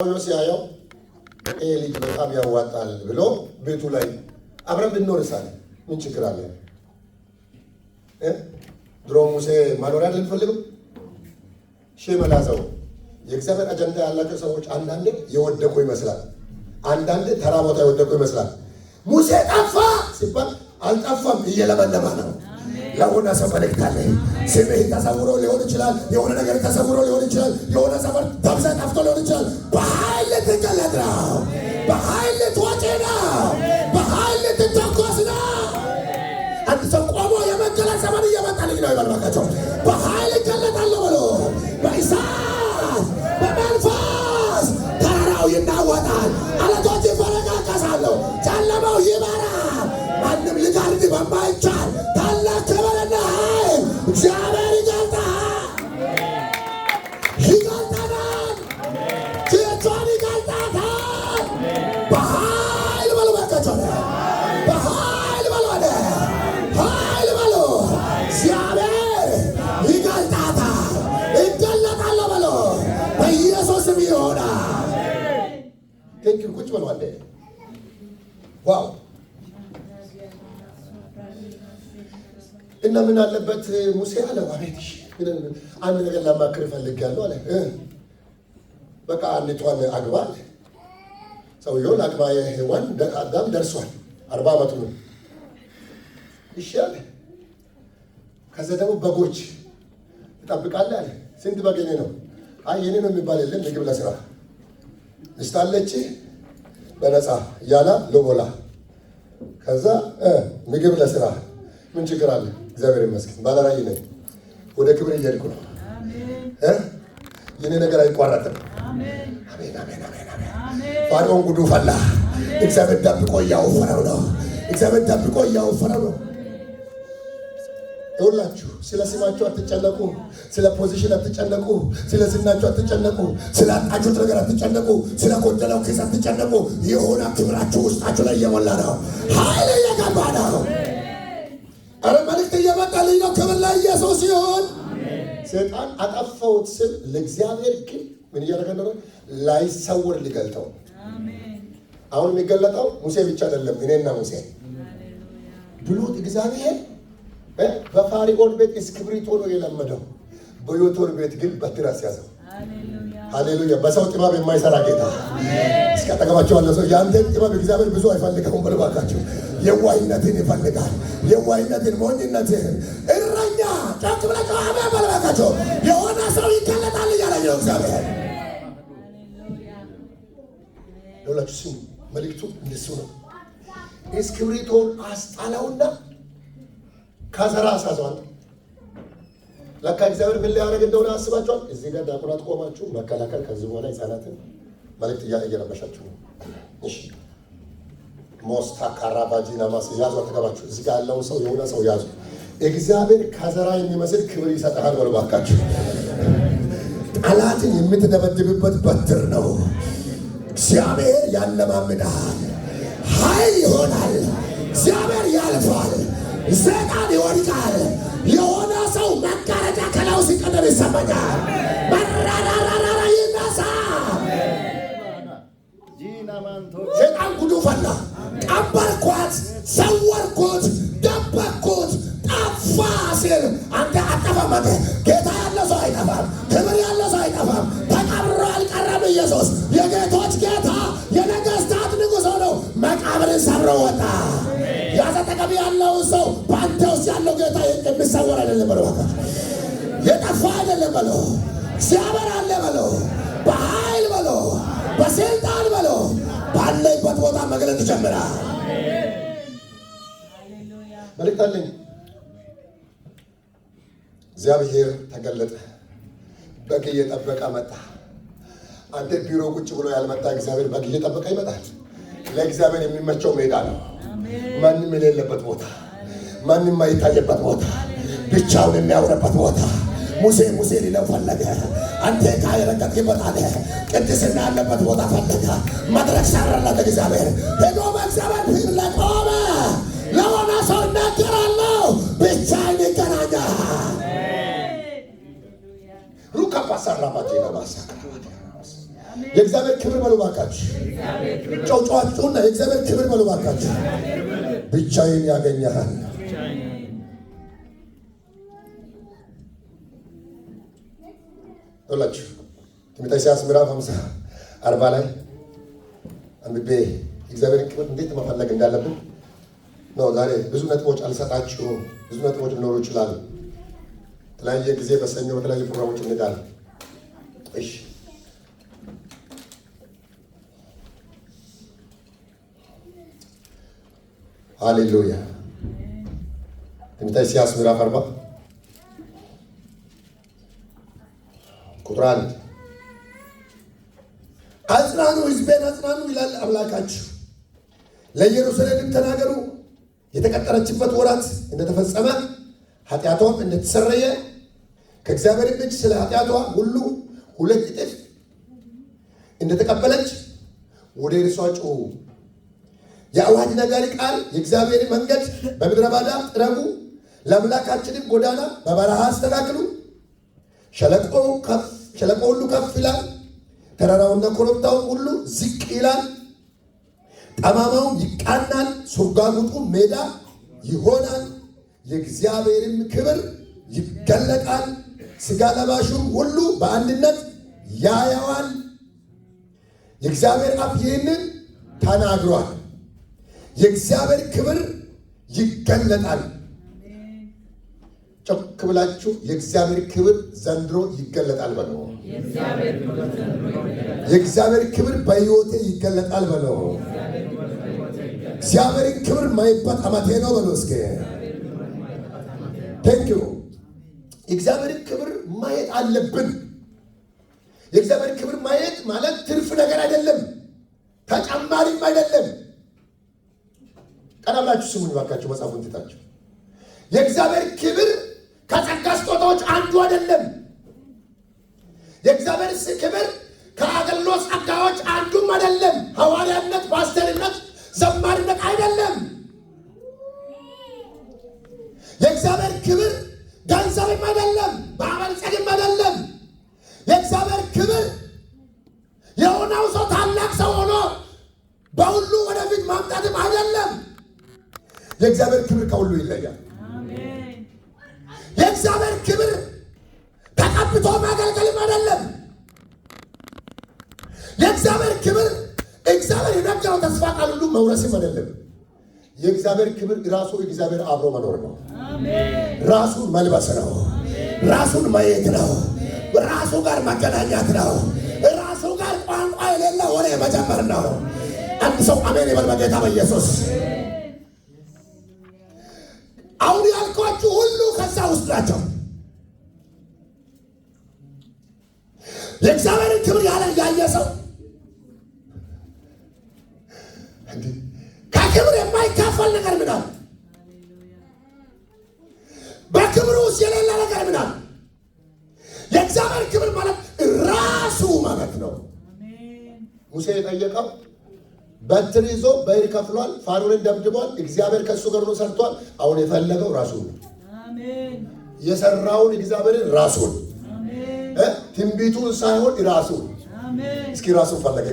ሲያየው ልጅ በጣም ያዋጣል ብሎ ቤቱ ላይ አብረን ብንኖርሳለ ምን ችግር አለ? ድሮ ሙሴ ማኖሪያ ልንፈልግም ሸመላዘው የእግዚአብሔር አጀንዳ ያላቸው ሰዎች አንዳንዴ የወደቁ ይመስላል፣ አንዳንዴ ተራ ቦታ የወደቁ ይመስላል። ሙሴ ጠፋ ሲባል አልጠፋም፣ እየለመለመ ነው። ለሆነ ሰው መልእክት አለ። ስምህ ተሰውሮ ሊሆን ይችላል፣ የሆነ ነገር ተሰውሮ ሊሆን ይችላል፣ የሆነ ሰፈር ተብዘህ ጠፍቶ ሊሆን ይችላል። በኃይል ትገለጥ ነው፣ በኃይል ትወጪ ነው፣ በኃይል ትተኮስ ነው። አንድ ሰው ቆሞ የመገለጥ ዘመን እየመጣልኝ ነው ይበልባቸው። በኃይል እገለጣለሁ ብሎ በእሳት በመንፈስ ተራራው ይናወጣል፣ አለቶች ይፈረካከሳሉ፣ ጨለማው ይበራል። ማንም ሊጋርድ በማይቻል ታላቅ ክብርና ኃይል እግዚአብሔር ይገልጣል፣ ይገልጠናል፣ ጌታን ይገልጣታል። በኃይል በሉ በቀቸው፣ በኃይል በሉ ወደ ኃይል በሉ። እግዚአብሔር ይገልጣታል፣ ይገለጣል በሉ። በኢየሱስም ይሆናል። ቴንኪው። ቁጭ በሉ አንዴ። ዋው እና ምን አለበት ሙሴ አለ፣ አቤት አንድ ነገር ላማክር እፈልጋለሁ አለ። በቃ አንቷን አግባ አለ። ሰውየውን አግባ፣ የሔዋን አዳም ደርሷል፣ 40 ዓመቱ ነው። እሺ አለ። ከዛ ደግሞ በጎች ትጠብቃለህ አለ። ስንት በግ የኔ ነው? አይ የኔ ነው የሚባል የለም፣ ምግብ ለስራ ሚስት አለች በነፃ እያላ ሎቦላ። ከዛ ምግብ ለስራ ምን ችግር አለ? እግዚአብሔር ይመስገን ባለራዕይ ነኝ፣ ወደ ክብር እየሄድኩ ነው። የኔ ነገር አይቋረጥም። አሜን አሜን አሜን አሜን። ፋርዖን ጉዱ ፈላ። እግዚአብሔር ደብቆ እያወፈረው ነው። እግዚአብሔር ደብቆ እያወፈረው ነው። ይኸውላችሁ ስለ ስማችሁ አትጨነቁ፣ ስለ ፖዚሽን አትጨነቁ፣ ስለ ዝናችሁ አትጨነቁ፣ ስለ አጣችሁት ነገር አትጨነቁ፣ ስለ ጎደለው ኪስ አትጨነቁ። የሆነ ክብራችሁ ውስጣችሁ ላይ እየሞላ ነው፣ ኃይል እየገባ ነው። አረ መልእክት እየመጣልኝ ነው። ክብር ለኢየሱስ ይሁን። ሰይጣን አጠፋሁት ስል ለእግዚአብሔር ግን ምን እያደረገ ነው? ላይሰወር ሊገልጠው። አሁን የሚገለጠው ሙሴ ብቻ አይደለም፣ እኔና ሙሴ ብሎት እግዚአብሔር በፋርዖን ቤት እስክብሪቶ ነው የለመደው፣ በዮቶር ቤት ግን በትር አስያዘው። ሃሌሉያ! በሰው ጥበብ የማይሰራ ጌታ። እስከ አጠገባቸው ያለ ሰው የአንተን ጥበብ እግዚአብሔር ብዙ አይፈልገውም ብሎ ባካቸው። የዋይነትን ይፈልጋል፣ የዋይነትን፣ ሞኝነትን። እረኛ ጫክ ብላቸው አሜን በሉ ባካቸው። የሆነ ሰው ይገለጣል እያለኝ ነው እግዚአብሔር። ሁላችሁ ስሙ፣ መልእክቱ እንደሱ ነው። እስክብሪቶን አስጣለውና ከዘራ አሳዘዋል። ለካ እግዚአብሔር ምን ሊያደርግ እንደሆነ አስባችኋል? እዚህ ጋር ዲያቆናት ቆማችሁ መከላከል። ከዚህ በኋላ ሕፃናትን መልእክት እየረበሻችሁ ነው። እሺ ሞስታ ካራባጂና ማስ ያዙ። አጠገባችሁ እዚህ ጋር ያለውን ሰው የሆነ ሰው ያዙ። እግዚአብሔር ከዘራ የሚመስል ክብር ይሰጣል በሉ ባካችሁ። ጠላትን የምትደበድብበት በትር ነው። እግዚአብሔር ያለማምዳል፣ ኃይል ይሆናል። እግዚአብሔር ያልፋል፣ ሰይጣን ይወድቃል። የሆነ ሰው መጋረጃ ከላዩ ሲቀደም ይሰማኛል። መራራራራ ይነሳ። ሰይጣን ጉዱ ፈላ። ቀበርኳት፣ ሰወርኩት፣ ደበቅኩት፣ ጠፋ ሲል አንተ አጠፋም። አንተ ጌታ ያለ ሰው አይጠፋም፣ ክብር ያለ ሰው አይጠፋም። ተቀብሮ አልቀረም። ኢየሱስ የጌቶች ጌታ የነገስታት ንጉሥ ሆነው መቃብርን ሰብሮ ወጣ። ያዘጠቀም ያለው ሰው በአንተ ውስጥ ያለው ጌታ የሚሰወር አይደለም በለው፣ የጠፋ አይደለም በለው። እግዚአብሔር አለ በለው፣ በኃይል በለው፣ በስልጣን በለው። ባለበት ቦታ መግለጥ ይጀምራል። መልእክት አለኝ። እግዚአብሔር ተገለጠ፣ በግ እየጠበቀ መጣ። አንተ ቢሮ ቁጭ ብሎ ያልመጣ እግዚአብሔር በግ እየጠበቀ ይመጣል። ለእግዚአብሔር የሚመቸው ሜዳ ነው። ማንም የሌለበት ቦታ፣ ማንም የማይታየበት ቦታ፣ ብቻውን የሚያወራበት ቦታ። ሙሴ ሙሴ ሊለው ፈለገ። አንተ ካየረቀቅበት አለ ቅድስና ያለበት ቦታ ፈለገ። መድረክ ሰራለት እግዚአብሔር። ሄዶ በእግዚአብሔር ፊት ለቆመ። ለሆነ ሰው እናገራለሁ፣ ብቻዬን ይገናኛል። ሩካ ፓሳራባቴ ነው ማሳከራባቴ የእግዚአብሔር ክብር በሉ ባካችሁ። ጨውጨዋችሁና የእግዚአብሔር ክብር በሉ ባካችሁ። ብቻዬን ያገኘሃል። ሁላችሁ ትንቢተ ኢሳይያስ ምዕራፍ 40 ላይ አንብቤ የእግዚአብሔርን ክብር እንዴት መፈለግ እንዳለብን ነው። ዛሬ ብዙ ነጥቦች አልሰጣችሁም። ብዙ ነጥቦች ሊኖሩ ይችላሉ። የተለያየ ጊዜ በሰኞ በተለያዩ ፕሮግራሞች እንሄዳለን። እሺ ሃሌሉያ። ትንቢተ ኢሳይያስ ምዕራፍ 40 ቁጥር 1 አጽናኑ፣ ሕዝቤን አጽናኑ ይላል አምላካችሁ። ለኢየሩሳሌም ተናገሩ፣ የተቀጠረችበት ወራት እንደተፈጸመ ኃጢአቷም እንደተሰረየ ከእግዚአብሔር እጅ ስለ ኃጢአቷ ሁሉ 2 እጥፍ እንደተቀበለች ወደ እርሷ ጩኹ። የአዋጅ ነጋሪ ቃል የእግዚአብሔር መንገድ በምድረ ባዳ ጥረጉ፣ ለአምላካችንም ጎዳና በበረሃ አስተካክሉ። ሸለቆ ሁሉ ከፍ ይላል፣ ተራራውና ኮረብታው ሁሉ ዝቅ ይላል። ጠማማውም ይቃናል፣ ሱርጋጉጡ ሜዳ ይሆናል። የእግዚአብሔርም ክብር ይገለጣል፣ ሥጋ ለባሹም ሁሉ በአንድነት ያየዋል። የእግዚአብሔር አፍ ይህንን ተናግሯል። የእግዚአብሔር ክብር ይገለጣል። ጮክ ብላችሁ የእግዚአብሔር ክብር ዘንድሮ ይገለጣል በለው። የእግዚአብሔር ክብር በሕይወቴ ይገለጣል በለው። እግዚአብሔርን ክብር ማየበት ዓመቴ ነው በለው። እስኪ ቴንክ ዩ። የእግዚአብሔርን ክብር ማየት አለብን። የእግዚአብሔር ክብር ማየት ማለት ትርፍ ነገር አይደለም፣ ተጨማሪም አይደለም። ቀናላችሁ ስሙኝ ባካችሁ፣ መጽሐፉን ትታችሁ። የእግዚአብሔር ክብር ከጸጋ ስጦታዎች አንዱ አይደለም። የእግዚአብሔር ክብር ከአገልግሎት ጸጋዎች አንዱም አይደለም። ሐዋርያነት፣ ፓስተርነት፣ ዘማሪነት አይደለም። የእግዚአብሔር ክብር ገንዘብም አይደለም፣ ማበልጸግም አይደለም። የእግዚአብሔር ክብር የሆነው ሰው ታላቅ ሰው ሆኖ በሁሉ ወደፊት ማምጣትም አይደለም። የእግዚአብሔር ክብር ከሁሉ ይለያል። የእግዚአብሔር ክብር ተቀብቶ ማገልገልም አይደለም። የእግዚአብሔር ክብር እግዚአብሔር የነገረው ተስፋ ቃል ሁሉ መውረስም አይደለም። የእግዚአብሔር ክብር ራሱ እግዚአብሔር አብሮ መኖር ነው። ራሱን መልበስ ነው። ራሱን ማየት ነው። ራሱ ጋር መገናኛት ነው። ራሱ ጋር ቋንቋ የሌለ ወሬ መጀመር ነው። አንድ ሰው አሜን ይበል በጌታ በኢየሱስ። አሁን ያልኳችሁ ሁሉ ከዛ ውስጥ ናቸው። የእግዚአብሔርን ክብር ያየ ሰው ከክብር የማይካፈል ነገር ምናል? በክብሩ ውስጥ የሌለ ነገር ምናል? የእግዚአብሔር ክብር ማለት ራሱ ማለት ነው። ሙሴ የጠየቀው በትር ይዞ በይር ከፍሏል፣ ፋሩንን ደብድቧል። እግዚአብሔር ከእሱ ጋር ሆኖ ሰርቷል። አሁን የፈለገው ራሱን የሰራውን እግዚአብሔርን ራሱን ትንቢቱን ሳይሆን ራሱን። እስኪ ራሱን ፈለገ።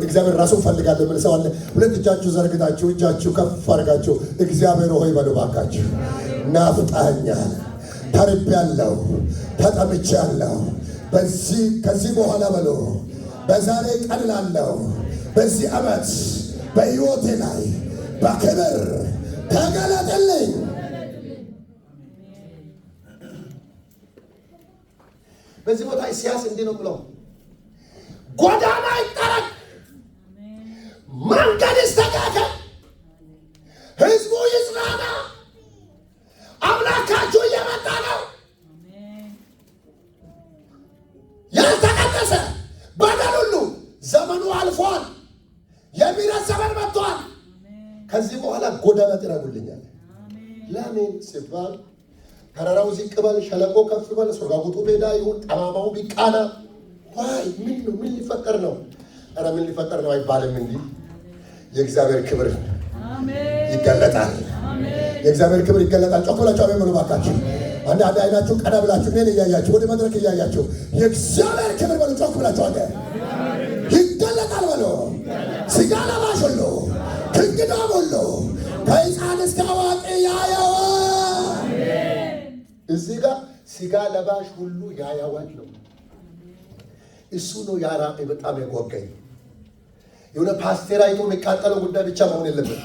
እግዚአብሔር ራሱን ፈልጋለሁ የሚል ሰው አለ? ሁለት እጃችሁ ዘርግታችሁ እጃችሁ ከፍ አድርጋችሁ እግዚአብሔር ሆይ በሉ ባካችሁ። ናፍቀኸኛል፣ ተርቤያለሁ፣ ተጠምቻለሁ። ከዚህ በኋላ በሉ በዛሬ ቀን ላለሁ በዚህ ዓመት በሕይወቴ ላይ በክብር ተገለጥልኝ። በዚህ ቦታ ኢሳይያስ እንዲህ ነው ብለው ጎዳና ይጠረግ፣ መንገድ ይስተካከል፣ ሕዝቡ ይጽናና፣ አምላካችሁ እየመጣ ነው። ያልተቀደሰ በደል ሁሉ ዘመኑ አልፏል። የምሕረት ዘመን መጥቷል። ከዚህ በኋላ ጎዳና ጥረጉልኛል። ለምን ሲባል ተራራው ዝቅ በል፣ ሸለቆ ከፍ በል፣ ሱርጋጉጡ ሜዳ ይሁን፣ ጠማማው ቢቃና። ዋይ ምን ነው? ምን ሊፈጠር ነው? ኧረ ምን ሊፈጠር ነው አይባልም። እንዲህ የእግዚአብሔር ክብር ይገለጣል። የእግዚአብሔር ክብር ይገለጣል። ጮክ ብላችሁ አሜን በሉ እባካችሁ። አንድ አይናችሁ ቀና ብላችሁ እኔን እያያችሁ ወደ መድረክ እያያችሁ የእግዚአብሔር ክብር በሉ። ጮክ ብላችሁ ይገለጣል በሎ። ስጋ ለባሽ ሁሉ ከእንግዳም ሁሉ ከሕፃን እስከ አዋቂ ያየዋል። እዚህ ጋር ስጋ ለባሽ ሁሉ ያየዋል ነው። እሱ ነው ያራቀ በጣም የጓጓኝ። የሆነ ፓስቴር አይቶ የሚቃጠለው ጉዳይ ብቻ መሆን የለበት።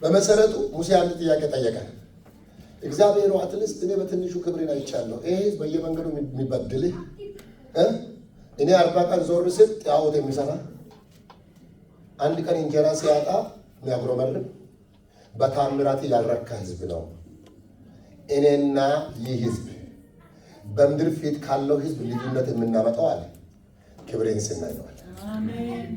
በመሰረቱ ሙሴ አንድ ጥያቄ ጠየቀ። እግዚአብሔር አትልስ እኔ በትንሹ ክብሬን አይቻለሁ። ይሄ በየመንገዱ የሚበድልህ እኔ 40 ቀን ዞር ስል ጣዖት የሚሰራ አንድ ቀን እንጀራ ሲያጣ የሚያጉረመርም በታምራት ያልረካ ህዝብ ነው። እኔና ይህ ህዝብ በምድር ፊት ካለው ህዝብ ልዩነት የምናመጣው አለ ክብሬን ስናየዋል። አሜን።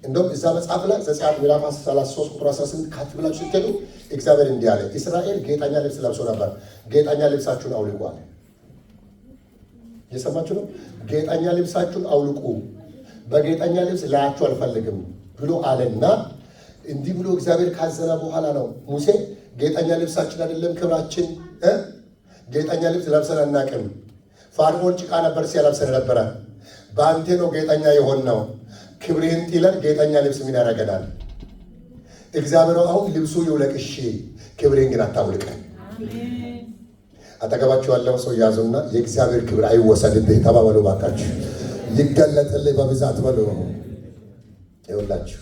እንደውም እዛ መጽሐፍ ላይ ዘጸአት ምዕራፍ 33 ቁጥር 18 ካት ብላችሁ ስትሄዱ እግዚአብሔር እንዲህ አለ፣ እስራኤል ጌጠኛ ልብስ ለብሶ ነበር፣ ጌጠኛ ልብሳችሁን አውልቁ አለ። እየሰማችሁ ነው? ጌጠኛ ልብሳችሁን አውልቁ፣ በጌጠኛ ልብስ ላያችሁ አልፈልግም ብሎ አለና እንዲህ ብሎ እግዚአብሔር ካዘነ በኋላ ነው ሙሴ ጌጠኛ ልብሳችን አይደለም ክብራችን፣ ጌጠኛ ልብስ ለብሰን አናቅም። ፋርዖን ጭቃ ነበር ሲያለብሰን ነበረ፣ በአንተ ነው ጌጠኛ የሆን ነው። ክብሬን ጥለን ጌጠኛ ልብስ ምን ያደርገናል? እግዚአብሔር አሁን ልብሱ ይውለቅሽ፣ ክብሬን ግን አታውልቀን። አጠገባችሁ ያለው ሰው ያዙና የእግዚአብሔር ክብር አይወሰድብህ ተባባሉ ባካችሁ። ይገለጥልህ በብዛት በሉ። ይኸውላችሁ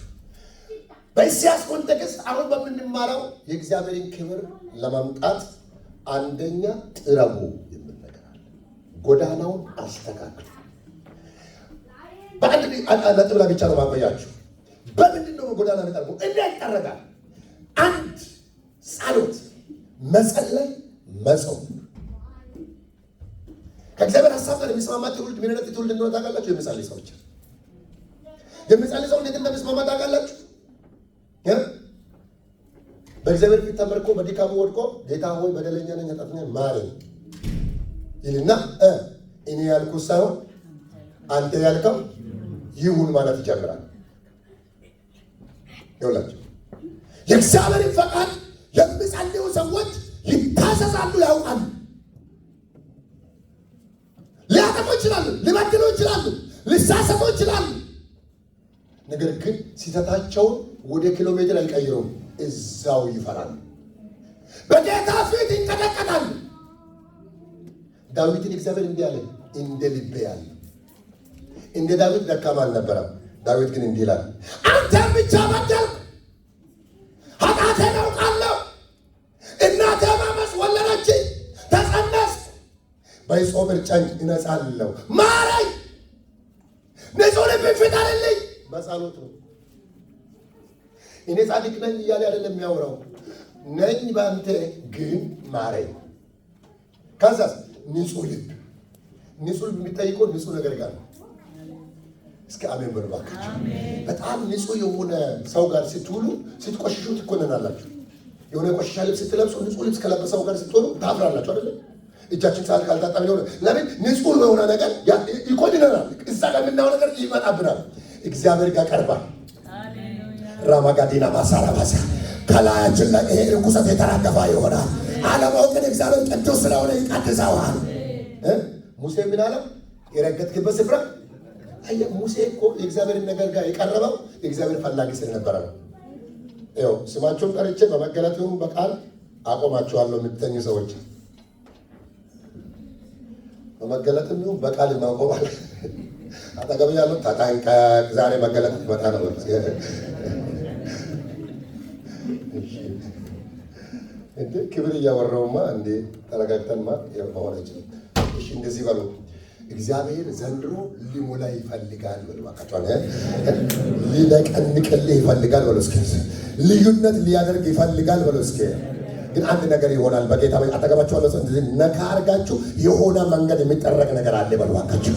በኢሳይያስ ኮንቴክስት አሁን በምንማረው የእግዚአብሔርን ክብር ለማምጣት አንደኛ ጥረቡ የሚል ነገር አለ። ጎዳናውን አስተካክሉ። በአንድ ነጥብ ላይ ብቻ ነው ማቆያችሁ። በምንድን ነው ጎዳና የሚጠርገው? እንዴት ይጠረጋል? አንድ ጸሎት፣ መጸለይ፣ መጾም። ከእግዚአብሔር ሀሳብ ጋር የሚስማማ ትውልድ ምን አይነት ትውልድ እንደሆነ ታውቃላችሁ? የሚጸልይ ሰው ብቻ። የሚጸልይ ሰው እንዴት እንደሚስማማ ታውቃላችሁ? በእግዚአብሔር ፊት ተመርኮ በድካሙ ወድቆ ጌታ ሆይ በደለኛ ነኝ ኃጢአተኛ ማረኝ ይልና እኔ ያልኩት ሳይሆን አንተ ያልከው ይሁን ማለት ይጀምራል። ይኸውላችሁ የእግዚአብሔርን ፈቃድ የሚጸልዩ ሰዎች ይታዘዛሉ፣ ያውቃሉ። ሊያጠፉ ይችላሉ፣ ሊበድሉ ይችላሉ፣ ሊሳሳቱ ይችላሉ። ነገር ግን ስህተታቸውን ወደ ኪሎ ሜትር አይቀይሩም፣ እዛው ይፈራሉ። በጌታ ፊት ይንቀጠቀጣሉ። ዳዊትን እግዚአብሔር እንዲህ አለ፣ እንደ ልቤ ያለ። እንደ ዳዊት ደካማ አልነበረም። ዳዊት ግን እንዲህ ይላል፣ አንተን ብቻ በደልኩ፣ ኃጢአቴን አውቃለሁ። እናቴ በአመፅ ወለደችኝ፣ ተፀነስኩ፣ በይጾም እርጨኝ እነጻለሁ፣ ማረኝ፣ ንጹሕ ልብ ፍጠርልኝ። በጸሎት ነው። እኔ ጻድቅ ነኝ እያለ አይደለም የሚያወራው። ነኝ በአንተ ግን ማረኝ። ከዛስ ንጹሕ ልብ። ንጹሕ ልብ የሚጠይቀው ንጹሕ ነገር ጋር ነው። እስከ አሜን በሉ እባካችሁ። በጣም ንጹሕ የሆነ ሰው ጋር ስትውሉ ስትቆሽሹ ትኮነናላችሁ። የሆነ ቆሻሻ ልብስ ስትለብሱ ንጹሕ ልብስ ከለበሰው ጋር ስትሆኑ ታፍራላችሁ አይደለ? እጃችን ሰዓት ካልታጠብን የሆነ ለምን ንጹሕ የሆነ ነገር ይኮንነናል። እዛ ጋር የምናየው ነገር ይመጣብናል። እግዚአብሔር ጋር ቀርባል። ራማጋዲና ማሳራባሳ ከላያችን ላይ ይሄ ርኩሰት የተራገፈ ይሆናል። አለማወቅን እግዚአብሔር ቅዱስ ስለሆነ ይቀድሰዋል። ሙሴ ምን አለው? የረገጥክበት ስፍራ አየህ። ሙሴ እኮ የእግዚአብሔርን ነገር ጋር የቀረበው የእግዚአብሔር ፈላጊ ስለነበረ ነው። ይኸው ስማቸውን ጠርቼ በመገለጥ ይሁን በቃል አቆማቸዋለሁ የምትተኙ ሰዎች በመገለጥም ይሁን በቃል ማቆማል። አጠገብ ያለው ተጠንቀቅ፣ ዛሬ መገለጥ ይመጣ ነው። እንዴ ክብር እያወራውማ እንዴ ተረጋግተንማ መሆነች። እሺ እንደዚህ በሉ፣ እግዚአብሔር ዘንድሮ ሊሞላ ይፈልጋል በሉ። አካቷን ሊነቀንቅልህ ይፈልጋል በሉ። እስኪ ልዩነት ሊያደርግ ይፈልጋል በሉ። እስኪ ግን አንድ ነገር ይሆናል። በጌታ አጠገባችሁ አለ እንደዚህ ነካ አድርጋችሁ የሆነ መንገድ የሚጠረግ ነገር አለ በሉ። አካችሁ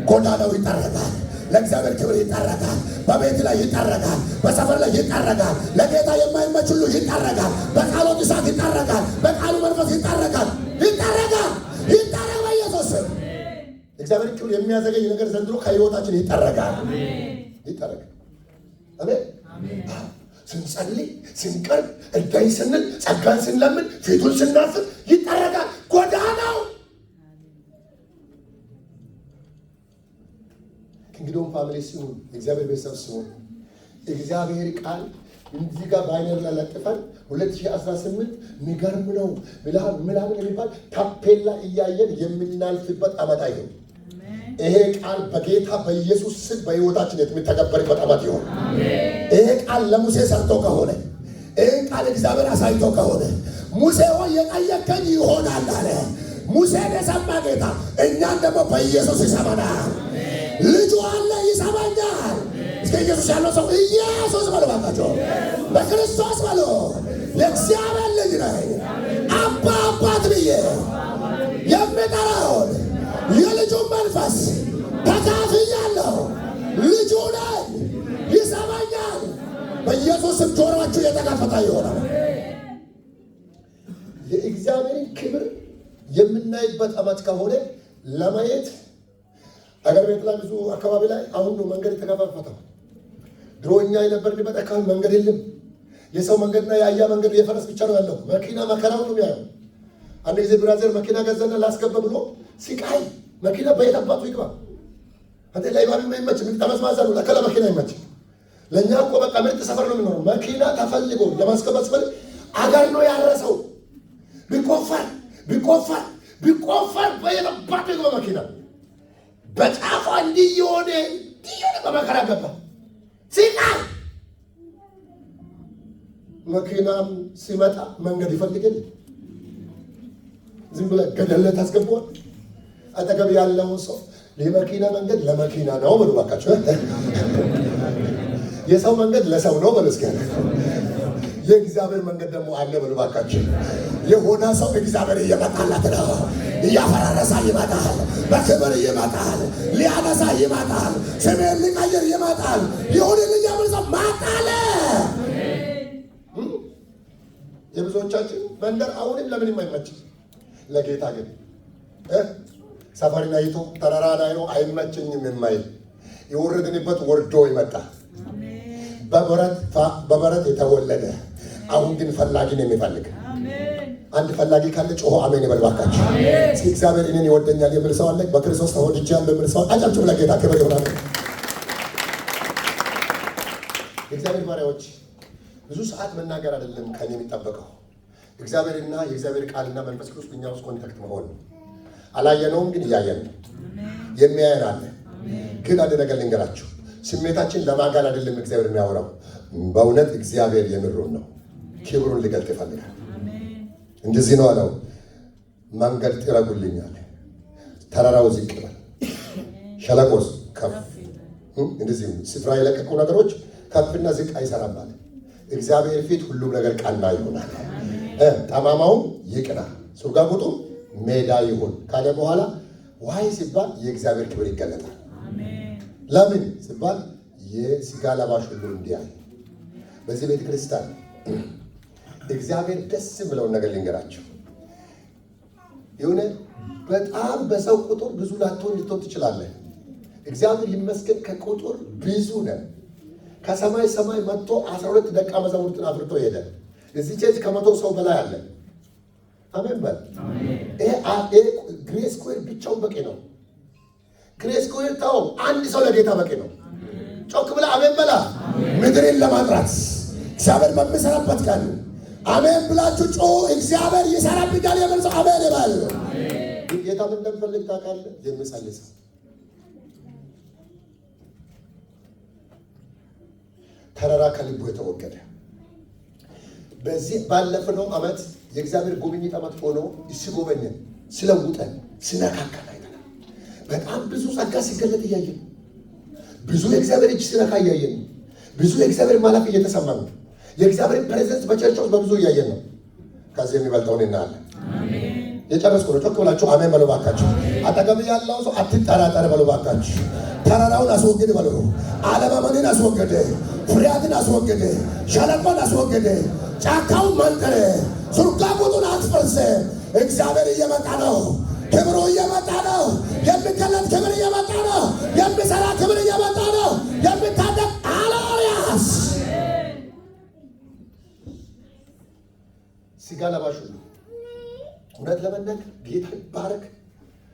ጎዳናው ይጠረጋል። ለእግዚአብሔር ክብር ይጠረጋል። በቤት ላይ ይጠረጋል። በሰፈር ላይ ይጠረጋል። ለጌታ የማይመች ሁሉ ይጠረጋል። በቃሎት እሳት ይጠረጋል። በቃሉ መንፈስ ይጠረጋል። ይጠረጋል። ይጠረግ በኢየሱስ ስም። እግዚአብሔር ክብር የሚያዘገኝ ነገር ዘንድሮ ከሕይወታችን ይጠረጋል። ይጠረግ። አሜን። ስንጸልይ፣ ስንቀርብ፣ እርዳኝ ስንል፣ ጸጋን ስንለምን፣ ፊቱን ስናፍር ይጠረጋል ጎዳናው። እንግዲህ የጊዶን ፋሚሊ ሲሆን እግዚአብሔር ቤተሰብ ሲሆን እግዚአብሔር ቃል እዚህ ጋር ባይነር ላይ ለጥፈን 2018 የሚገርም ነው ምናምን የሚባል ታፔላ እያየን የምናልፍበት ዓመት አይሁን። ይሄ ቃል በጌታ በኢየሱስ ስም በሕይወታችን የሚተገበርበት ዓመት ይሁን። ይሄ ቃል ለሙሴ ሰርቶ ከሆነ ይሄ ቃል እግዚአብሔር አሳይቶ ከሆነ ሙሴ ሆይ የጠየቀኝ ይሆናል አለ። ሙሴን የሰማ ጌታ እኛን ደግሞ በኢየሱስ ይሰማናል። ልጁ አለ ይሰማኛል። እስከ ኢየሱስ ያለው ሰው ኢየሱስ በሉ ባካቸው፣ በክርስቶስ በሉ የእግዚአብሔር ልጅ ነኝ አባት ብዬ የሚጠራውን የልጁን መንፈስ ተካፍያለሁ። ልጁ ነኝ ይሰማኛል። በኢየሱስም ጆሮአችሁ የተከፈተ ይሆናል። የእግዚአብሔርን ክብር የምናይበት ዓመት ከሆነ ለማየት አገር ቤት ላይ ብዙ አካባቢ ላይ አሁን ነው መንገድ የተከፋፈተው። ድሮኛ የነበርንበት አካባቢ መንገድ የለም። የሰው መንገድና የአህያ መንገድ የፈረስ ብቻ ነው ያለው። መኪና መከራው ነው የሚያየው። አንድ ጊዜ ብራዘር መኪና ገዛና ላስገባ ብሎ ሲቃይ መኪና በየት አባቱ ይግባ? አንተ ላይ ባቢ ማይመች ምን ተመስማዛ ነው ለከለ መኪና ይመች። ለኛ እኮ በቃ ምርጥ ሰፈር ነው የሚኖረው። መኪና ተፈልጎ ለማስገባት ሲፈልግ አገር ነው ያረሰው። ቢቆፈር በየት አባቱ ይግባ መኪና በጫፋ እንዲሆነ በመከራ ገባ ሲቃይ። መኪናም ሲመጣ መንገድ ይፈልጋል። ዝም ብለህ ገደል ታስገባዋል። አጠገብ ያለውን ሰው ለመኪና መንገድ ለመኪና ነው በሉ እባካችሁ። የሰው መንገድ ለሰው ነው በሉ እስኪ። የእግዚአብሔር መንገድ ደግሞ አለ በሉ እባካችሁ። የሆነ ሰው እግዚአብሔር እየመጣለት ነው። እያፈራረሳ ይመጣል። በክብር ይመጣል። ሊያነሳ ይመጣል። ስሜን ሊቀይር ይመጣል። ይሁንልኝ የሚል ሰው ማጣለ። የብዙዎቻችን መንደር አሁንም ለምን የማይመችም? ለጌታ ግን ሰፈሪን አይቶ ተራራ ላይ ነው አይመቸኝም የማይል የወረድንበት ወርዶ ይመጣ በበረት የተወለደ አሁን ግን ፈላጊን የሚፈልግ አንድ ፈላጊ ካለ ጮሆ አሜን ይበል ባካችሁ። እስኪ እግዚአብሔር እኔን ይወደኛል የሚል ሰው አለ? በክርስቶስ ተወድጃለሁ የሚል ሰው አጫጭም ለጌታ ክብር ይሆናል። የእግዚአብሔር ባሪያዎች ብዙ ሰዓት መናገር አይደለም ከኔ የሚጠበቀው እግዚአብሔርና የእግዚአብሔር ቃልና መንፈስ ቅዱስ በእኛ ውስጥ ኮንታክት መሆን ነው። አላየነውም ግን እያየን ነው። የሚያየን አለ። ግን አንድ ነገር ልንገራችሁ፣ ስሜታችን ለማጋል አይደለም እግዚአብሔር የሚያወራው። በእውነት እግዚአብሔር የምሩን ነው። ክብሩን ሊገልጥ ይፈልጋል። እንደዚህ ነው አለው፣ መንገድ ጥረጉልኛል፣ ተራራው ዝቅ ይበል፣ ሸለቆስ ከፍ። እንደዚህ ስፍራ የለቀቁ ነገሮች ከፍና ዝቅ አይሰራም ማለት እግዚአብሔር ፊት ሁሉም ነገር ቀና ይሆናል። ጠማማውም ይቅና፣ ሱርጋጉጡ ሜዳ ይሁን ካለ በኋላ ዋይ ሲባል የእግዚአብሔር ክብር ይገለጣል። ለምን ሲባል የሥጋ ለባሽ ሁሉ እንዲያይ። በዚህ ቤተ ክርስቲያን እግዚአብሔር ደስ ብለውን ነገር ልንገራቸው። የሆነ በጣም በሰው ቁጥር ብዙ ልትሆን ትችላለህ። እግዚአብሔር ይመስገን ከቁጥር ብዙ ነው። ከሰማይ ሰማይ መጥቶ 12 ደቀ መዛሙርትን አፍርቶ ሄደ። እዚህ ቸርች ከ100 ሰው በላይ አለ። አሜን በል። ግሬስ ስኩዌር ብቻውን በቂ ነው። ግሬስ ስኩዌር ታው አንድ ሰው ለጌታ በቂ ነው። ጮክ ብለህ አሜን በላ። ምድርን ለማጥራት እግዚአብሔር በሚሰራበት ቀን አሜን ብላችሁ ጮ እግዚአብሔር ይሰራብኛል የሚል ሰው አሜን ይበል። ጌታ ምን እንደሚፈልግ ታውቃለህ? የሚጸልይ ሰው ተራራ ከልቡ የተወገደ። በዚህ ባለፈው ዓመት የእግዚአብሔር ጉብኝት ዓመት ሆኖ ሲጎበኘን ስለውጠን ስነካከል አይተናል። በጣም ብዙ ጸጋ ሲገለጥ እያየን፣ ብዙ የእግዚአብሔር እጅ ሲነካ እያየን፣ ብዙ የእግዚአብሔር ማለፍ እየተሰማን ነው። የእግዚአብሔር ፕሬዘንስ በቸርቾች በብዙ እያየን ነው። ከዚህ የሚበልጠውን እናያለን። የጨረስኩ ነው። ጮክ ብላችሁ አሜን በሉ ባካችሁ። አጠገብ ያለው ሰው አትጠራጠር በሉ ባካችሁ። ተራራውን አስወግድ በሉ። አለማመንን አስወግድ፣ ፍርሃትን አስወግድ፣ ሸለቆን አስወግድ፣ ጫካውን መንጥር፣ ሱርጋጉጡን አትፈርስ። እግዚአብሔር እየመጣ ነው። ክብሩ እየመጣ ነው። የሚገለጥ ክብር እየመጣ ነው። የሚሰራ ክብር እየመጣ ነው። የሚታደግ አላሪያስ ሥጋ ለባሽ ሁሉ እውነት ለመናገር ጌታ ይባረክ።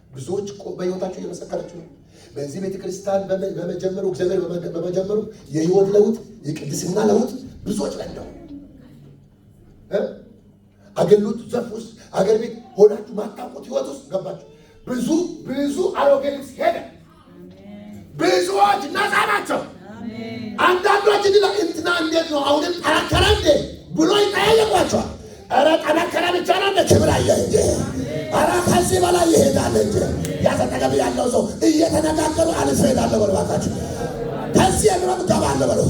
ብዙዎች በሕይወታቸው እየመሰከረችው ነው። በዚህ ቤተክርስቲያን በመጀመሩ እግዚአብሔር በመጀመሩ የህይወት ለውጥ የቅድስና ለውጥ ብዙዎች ላይ ነው። አገልግሎት ዘርፍ ውስጥ አገር ቤት ሆናችሁ ማታውቁት ህይወት ውስጥ ገባችሁ። ብዙ አሮጌ ልብስ ሄደ። ብዙዎች ነፃ ናቸው። አንዳንዶች እንትና እንዴት ነው አሁንም ጠነከረ እንዴ ብሎ ይጠያየቋቸዋል። ኧረ ጠነከረ ብቻ ነው እንደ ክብር አየህ እንጂ ኧረ ከዚህ በላይ ይሄዳል እንጂ። ያጠገብ ያለው ሰው እየተነጋገሩ አልፌ እሄዳለሁ በሉ እባካችሁ። ከዚህ የምሮጥ እገባለሁ በሉ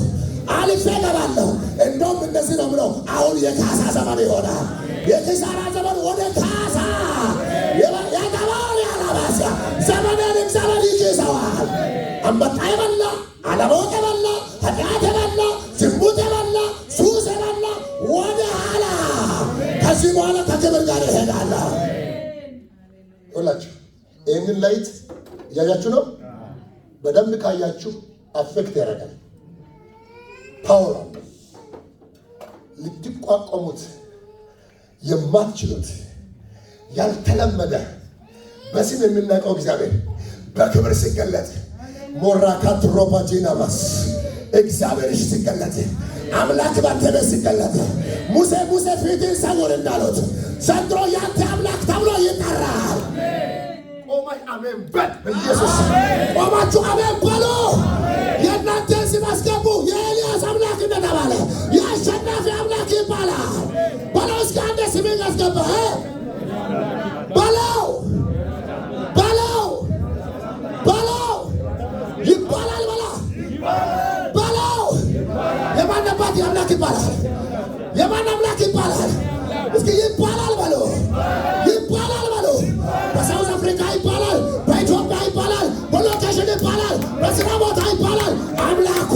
አልፌ እገባለሁ። እንደውም እንደዚህ ነው ብለው አሁን የካሳ ዘመን ይሆናል። የኪሳራ ዘመን ወደ ካሳ ያገባል። ያላባሳ ዘመንን እግዚአብሔር ይይዘዋል። አንበጣ የበላ አለማወቅ የበላ ኃጢአት የበላ ዝሙት የበላ ሱስ የበላ ወደ ኋላ ከዚህ በኋላ ከክብር ጋር ይሄዳል። ሁላችሁ ይህንን ላይት እያያችሁ ነው። በደንብ ካያችሁ አፌክት ያደርጋል። ፓወር ልትቋቋሙት የማትችሉት ያልተለመደ በስም የምናውቀው እግዚአብሔር በክብር ሲገለጥ ሞራካት ሮባጂናማስ እግዚአብሔርሽ ሲገለጥ አምላክ ባንተ ቤት ሲገለጥ ሙሴ ፊትን ሰውር እንዳሉት ዘንድሮ ያንተ አምላክ ተብሎ ይጠራል። ቆማይ አሜን በል በኢየሱስ ቆማችሁ አሜን በሉ። የእናንተን ስም አስገቡ። የኤልያስ አምላክ እንደተባለ የአሸናፊ አምላክ ይባላል። በለው እስከ አንድ ስሜን አስገባ በለው ይባላል። በለው የማን አባት አምላክ ይባላል? የማን አምላክ ይባላል? እስኪ ይባላል በሉ። ይባላል በሉ። በሳውዝ አፍሪካ ይባላል፣ በኢትዮጵያ ይባላል፣ በሎኬሽን ይባላል፣ በስራ ቦታ ይባላል። አምላኩ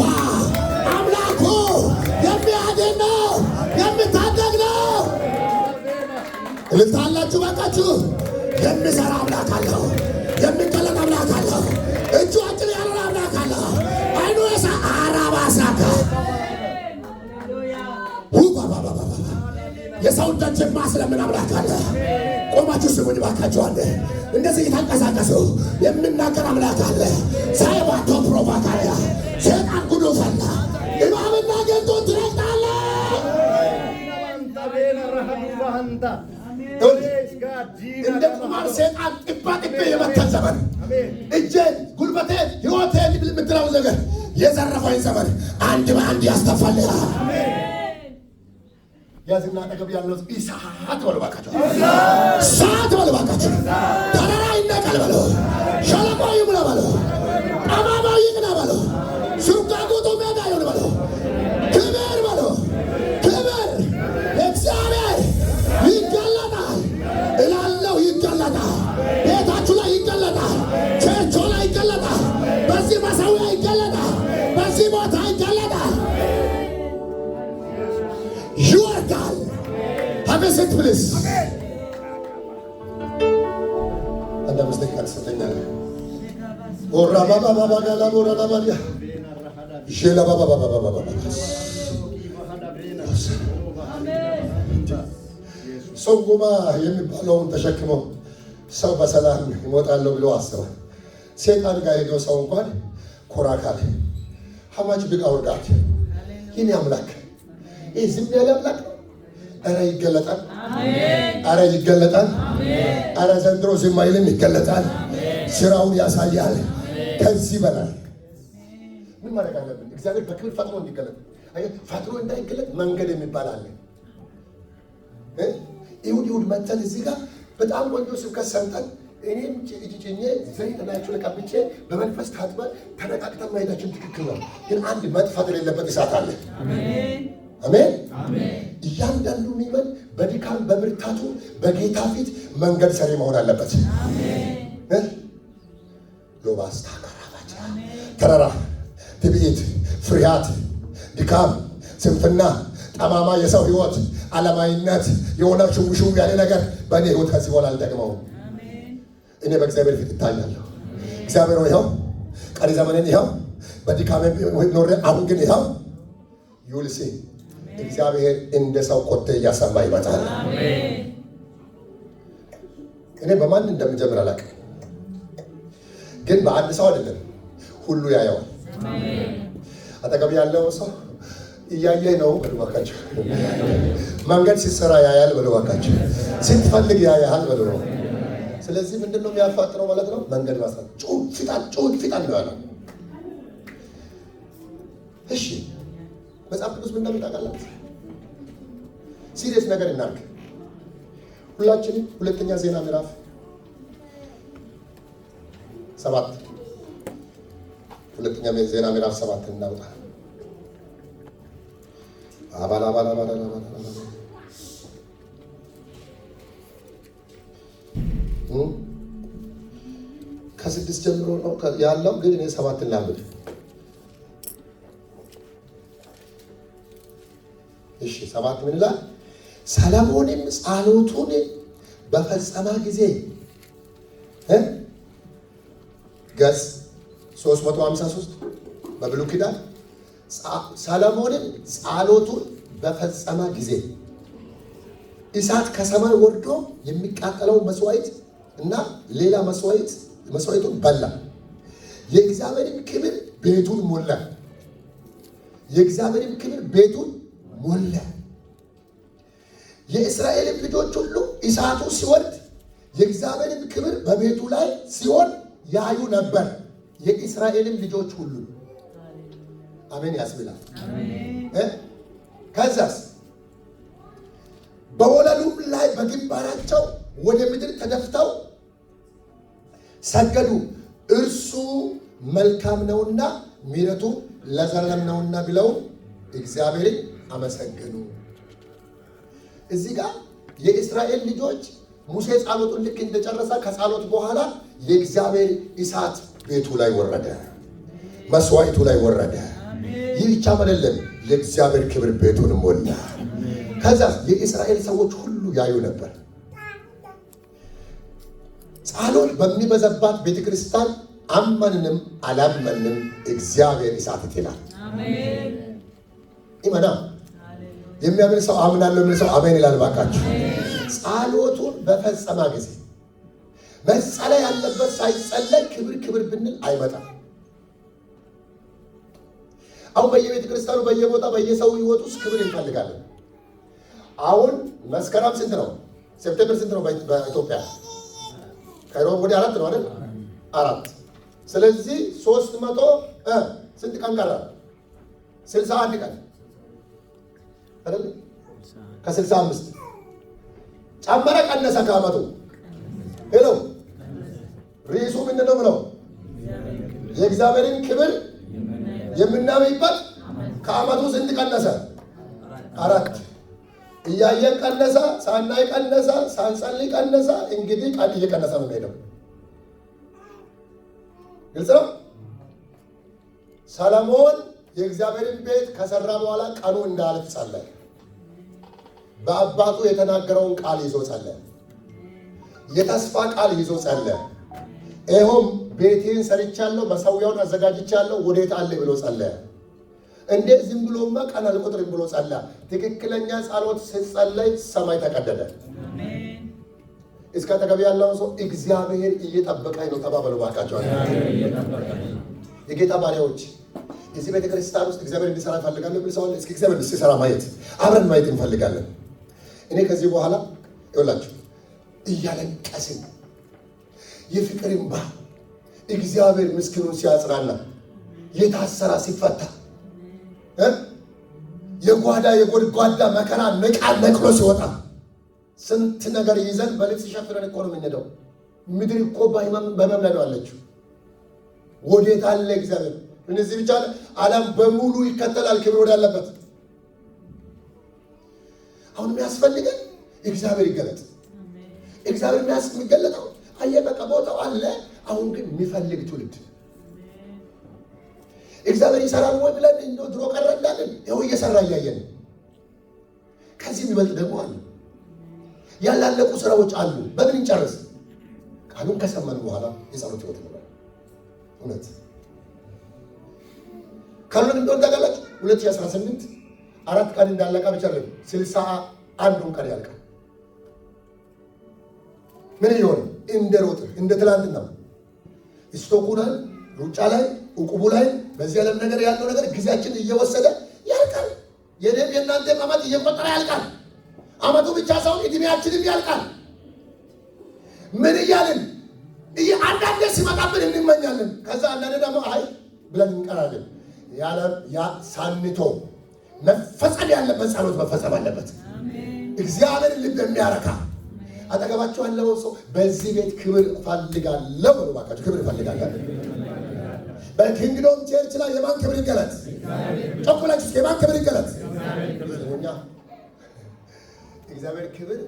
የሚያድን ነው፣ የሚታደግ ነው። እልልታላችሁ በቃችሁ። የሚሰራ አምላክ አለው፣ የሚገለጥ አምላክ አለው፣ እጁ አጭር ያለ አምላክ አለው። አይኑ የሳ አራባሳካ የሰው ደጅ ማስለምን አምላክ አለ። ቆማችሁ ስሙኝ ባካችሁ። አለ እንደዚህ የተንቀሳቀሱ የምናገር አምላክ አለ። ሳይባቶ ፕሮቫካሪያ ሸጣን ጉዱ ፈላ እባብና ጌንቶን ትረግጣለ። እንደ ቁማር ሴጣን ጥባ የመተን ዘመን እጄን፣ ጉልበቴን፣ ሕይወቴን የምትለው ነገር የዘረፈኝ ዘመን አንድ በአንድ ያስተፋልሃል። ያዝና አጠገብ ያለው እሳት በሉ እባካችሁ። እሳት በሉ እባካችሁ። ተራራ ይነቀል በሉ፣ ሸለቆ ይሙላ በሉ፣ ጠማማው ይቅና በሉ፣ ሱቃቁጡ ሜዳ ይሁን በሉ። ክብር በሉ፣ ክብር እግዚአብሔር ይገለጣል እላለሁ። ይገለጣል፣ ቤታችሁ ላይ ይገለጣል፣ ቸርቾ ላይ ይገለጣል፣ በዚህ መሠዊያ ይገለጣል፣ በዚህ ቦታ ይገለጣል። ይወርዳል። ሀበሰት ፕሊስ አንድ አምስት ደቂቃ ትሰጠኛለህ። ኦራ ባባ ባባ ጋላ ኦራ ዳባዲያ ሼላ ባባ ባባ ባባ ሰው ጎማ የሚባለውን ተሸክመው ሰው በሰላም ይሞታለሁ ብሎ አስበ ሴጣን ጋር ሄዶ ሰው እንኳን ኮራ ካለ ሀማች ብቃ ወርዳት ይህን አምላክ ይህ ዝም ያለ አምላክ ኧረ ይገለጣል። ኧረ ይገለጣል። ኧረ ዘንድሮ ዝም አይልም፣ ይገለጣል። ስራውን ያሳያል። ከዚህ በላይ ምን ማድረግ አለብን? እግዚአብሔር በክብር ፈጥኖ እንዲገለጥ። ፈጥኖ እንዳይገለጥ መንገድ የሚባል አለ። ይሁድ መተን እዚህ ጋር በጣም ቆንጆ ስብከት ሰምተን እኔም ጭጭኜ ዘይት ላያችሁ ቀብቼ በመንፈስ ታጥበን ተነቃቅተን ማሄዳችን ትክክል ነው። ግን አንድ መጥፋት የሌለበት እሳት አለ። አሜን። እያንዳንዱ የሚመን በድካም በብርታቱ በጌታ ፊት መንገድ ሰሪ መሆን አለበት። ሎባስታ ካራባቻ ተራራ፣ ትዕቢት፣ ፍርሃት፣ ድካም፣ ስንፍና፣ ጠማማ የሰው ህይወት፣ ዓለማዊነት የሆነ ሽውሽው ያለ ነገር በእኔ ህይወት ከዚህ በኋላ አልደግመውም። እኔ በእግዚአብሔር ፊት እታያለሁ። እግዚአብሔር ሆይ ይኸው ቀሪ ዘመኔን ይኸው በድካም ኖሬ አሁን ግን ይኸው ዩልሲ እግዚአብሔር እንደ ሰው ኮቴ እያሰማ ይመጣል። እኔ በማን እንደምጀምር አላውቅም። ግን በአንድ ሰው አይደለም፣ ሁሉ ያየዋል። አጠገብ ያለው ሰው እያየ ነው በልባካቸው። መንገድ ሲሰራ ያያል በልባካቸው። ስትፈልግ ያያል በልባ። ስለዚህ ምንድነው የሚያፋጥነው ማለት ነው? መንገድ ማስራት። ጩት ፊታን ነው ያለው። እሺ መጽሐፍ ቅዱስ ምን እንደምታውቃላችሁ? ሲሪየስ ነገር እናርግ ሁላችንም። ሁለተኛ ዜና ምዕራፍ 7 ሁለተኛ ዜና ምዕራፍ 7 እናውጣ። አባላ ከ6 ጀምሮ ነው ያለው፣ ግን እኔ 7 ላምድ። እሺ 7 ምን ይላል? ሰለሞንም ጸሎቱን በፈጸመ ጊዜ ገጽ 353 በብሉይ ኪዳን ሰለሞንም ጸሎቱን በፈጸመ ጊዜ እሳት ከሰማይ ወርዶ የሚቃጠለው መስዋዕት እና ሌላ መስዋዕቱን በላ። የእግዚአብሔርም ክብር ቤቱን ሞላ። የእግዚአብሔርም ክብር ቤቱን ሞላ። የእስራኤልም ልጆች ሁሉ እሳቱ ሲወርድ የእግዚአብሔርም ክብር በቤቱ ላይ ሲሆን ያዩ ነበር። የእስራኤልም ልጆች ሁሉ አሜን ያስብላል። ከዛስ በወለሉም ላይ በግንባራቸው ወደ ምድር ተደፍተው ሰገዱ። እርሱ መልካም ነውና ምሕረቱ ለዘላለም ነውና ብለው እግዚአብሔርን አመሰገኑ። እዚህ ጋር የእስራኤል ልጆች ሙሴ ጸሎቱን ልክ እንደጨረሰ ከጸሎት በኋላ የእግዚአብሔር እሳት ቤቱ ላይ ወረደ፣ መስዋዕቱ ላይ ወረደ። ይህ ብቻ አይደለም፣ የእግዚአብሔር ክብር ቤቱን ሞላ። ከዛ የእስራኤል ሰዎች ሁሉ ያዩ ነበር። ጸሎት በሚበዛባት ቤተክርስቲያን አመንንም አላመንም እግዚአብሔር እሳት ይጥላል። አሜን። ኢማና የሚያምን ሰው አምናለሁ የሚል ሰው አሜን ይላል። ባካችሁ ጸሎቱን በፈጸመ ጊዜ መጸለይ ያለበት ሳይጸለይ ክብር ብንል አይመጣም። አሁን በየቤተ ክርስቲያኑ በየቦታ በየሰው ህይወት ውስጥ ክብር እንፈልጋለን። አሁን መስከረም ስንት ነው? ሴፕቴምበር ስንት ነው በኢትዮጵያ? ከሮብ ወዲህ 4 ነው አይደል? 4። ስለዚህ 300 ስንት ቀን ቀረ? 61 ቀን አይደል? ከ65 ጨመረ ቀነሰ? ከዓመቱ ሄሎ ርዕሱ ምንድን ነው ብለው የእግዚአብሔርን ክብር የምናይበት ከዓመቱ ስንት ቀነሰ? 4። እያየን ቀነሰ፣ ሳናይ ቀነሰ፣ ሳንጸልይ ቀነሰ። እንግዲህ ቀን እየቀነሰ ነው የሚሄደው። ግልጽ ነው። ሰለሞን የእግዚአብሔርን ቤት ከሰራ በኋላ ቀኑ እንዳያልፍ ጸለየ። በአባቱ የተናገረውን ቃል ይዞ ጸለየ። የተስፋ ቃል ይዞ ጸለየ። ይኸውም ቤቴን ሰርቻለሁ፣ መሠዊያውን አዘጋጅቻለሁ፣ ወዴት አለ ብሎ ጸለየ። እንዴት ዝም ብሎማ ቀን አልቆጥርም ብሎ ጸለየ። ትክክለኛ ጸሎት ሲጸለይ ሰማይ ተቀደደ። እስከ ተገቢ ያለው ሰው እግዚአብሔር እየጠበቀኝ ነው ተባበሉ ባካቸው። የጌታ ባሪያዎች እዚህ ቤተ ክርስቲያን ውስጥ እግዚአብሔር እንዲሰራ እንፈልጋለን ብሎ ሰው እስኪ እግዚአብሔር ሲሰራ ማየት አብረን ማየት እንፈልጋለን። እኔ ከዚህ በኋላ ይኸውላችሁ እያለቀስን የፍቅር እንባ እግዚአብሔር ምስኪኑን ሲያጽናና፣ የታሰራ ሲፈታ፣ የጓዳ የጎድጓዳ መከራ ነቅሎ ሲወጣ፣ ስንት ነገር ይዘን በልብስ ሸፍነን እኮ ነው የምንሄደው። ምድር እኮ በህመም ላይ ነው አለችው። ወዴት አለ እግዚአብሔር? እነዚህ ብቻ ዓለም በሙሉ ይከተላል ክብር ወዳለበት። አሁን የሚያስፈልገን እግዚአብሔር ይገለጥ። እግዚአብሔር የሚገለጠው አየበቃ ቦታው አለ። አሁን ግን የሚፈልግ ትውልድ እግዚአብሔር ይሰራል ወይ ብለን እንደው ድሮ ቀረ እንዳለን ይኸው እየሰራ እያየን፣ ከዚህ የሚበልጥ ደግሞ አለ። ያላለቁ ስራዎች አሉ። በምን እንጨርስ? ቃሉን ከሰማን በኋላ የጸሎት ህይወት ነው። እውነት ካሉን እንደው ታውቃላችሁ 2018 4 ቀን እንዳለቀ ብቻ አይደለም 61ዱን ቀን ያልቃል። ምን ይሆን? እንደ ሮጥ እንደ ትላንትና ስቶኩ ላይ ሩጫ ላይ ዕቁቡ ላይ በዚህ ዓለም ነገር ያለው ነገር ጊዜያችን እየወሰደ ያልቃል። የኔም የእናንተም ዓመት እየቆጠረ ያልቃል። ዓመቱ ብቻ ሳይሆን እድሜያችንም ያልቃል። ምን እያልን አንዳንዴ ሲመጣብን እንመኛለን። ከዛ አንዳንዴ ደግሞ አይ ብለን እንቀራለን። ያ ሳንቶ መፈጸም ያለበት ጸሎት መፈጸም አለበት። እግዚአብሔር ልብ የሚያረካ አጠገባችሁ ያለው ሰው በዚህ ቤት ክብር ፈልጋለሁ ብሎ ባካችሁ ክብር ፈልጋለሁ። በኪንግዶም ቸርች ላይ የማን ክብር ይገለጥ? ጨቁላችሁ የማን ክብር ይገለጥ? እግዚአብሔር ክብር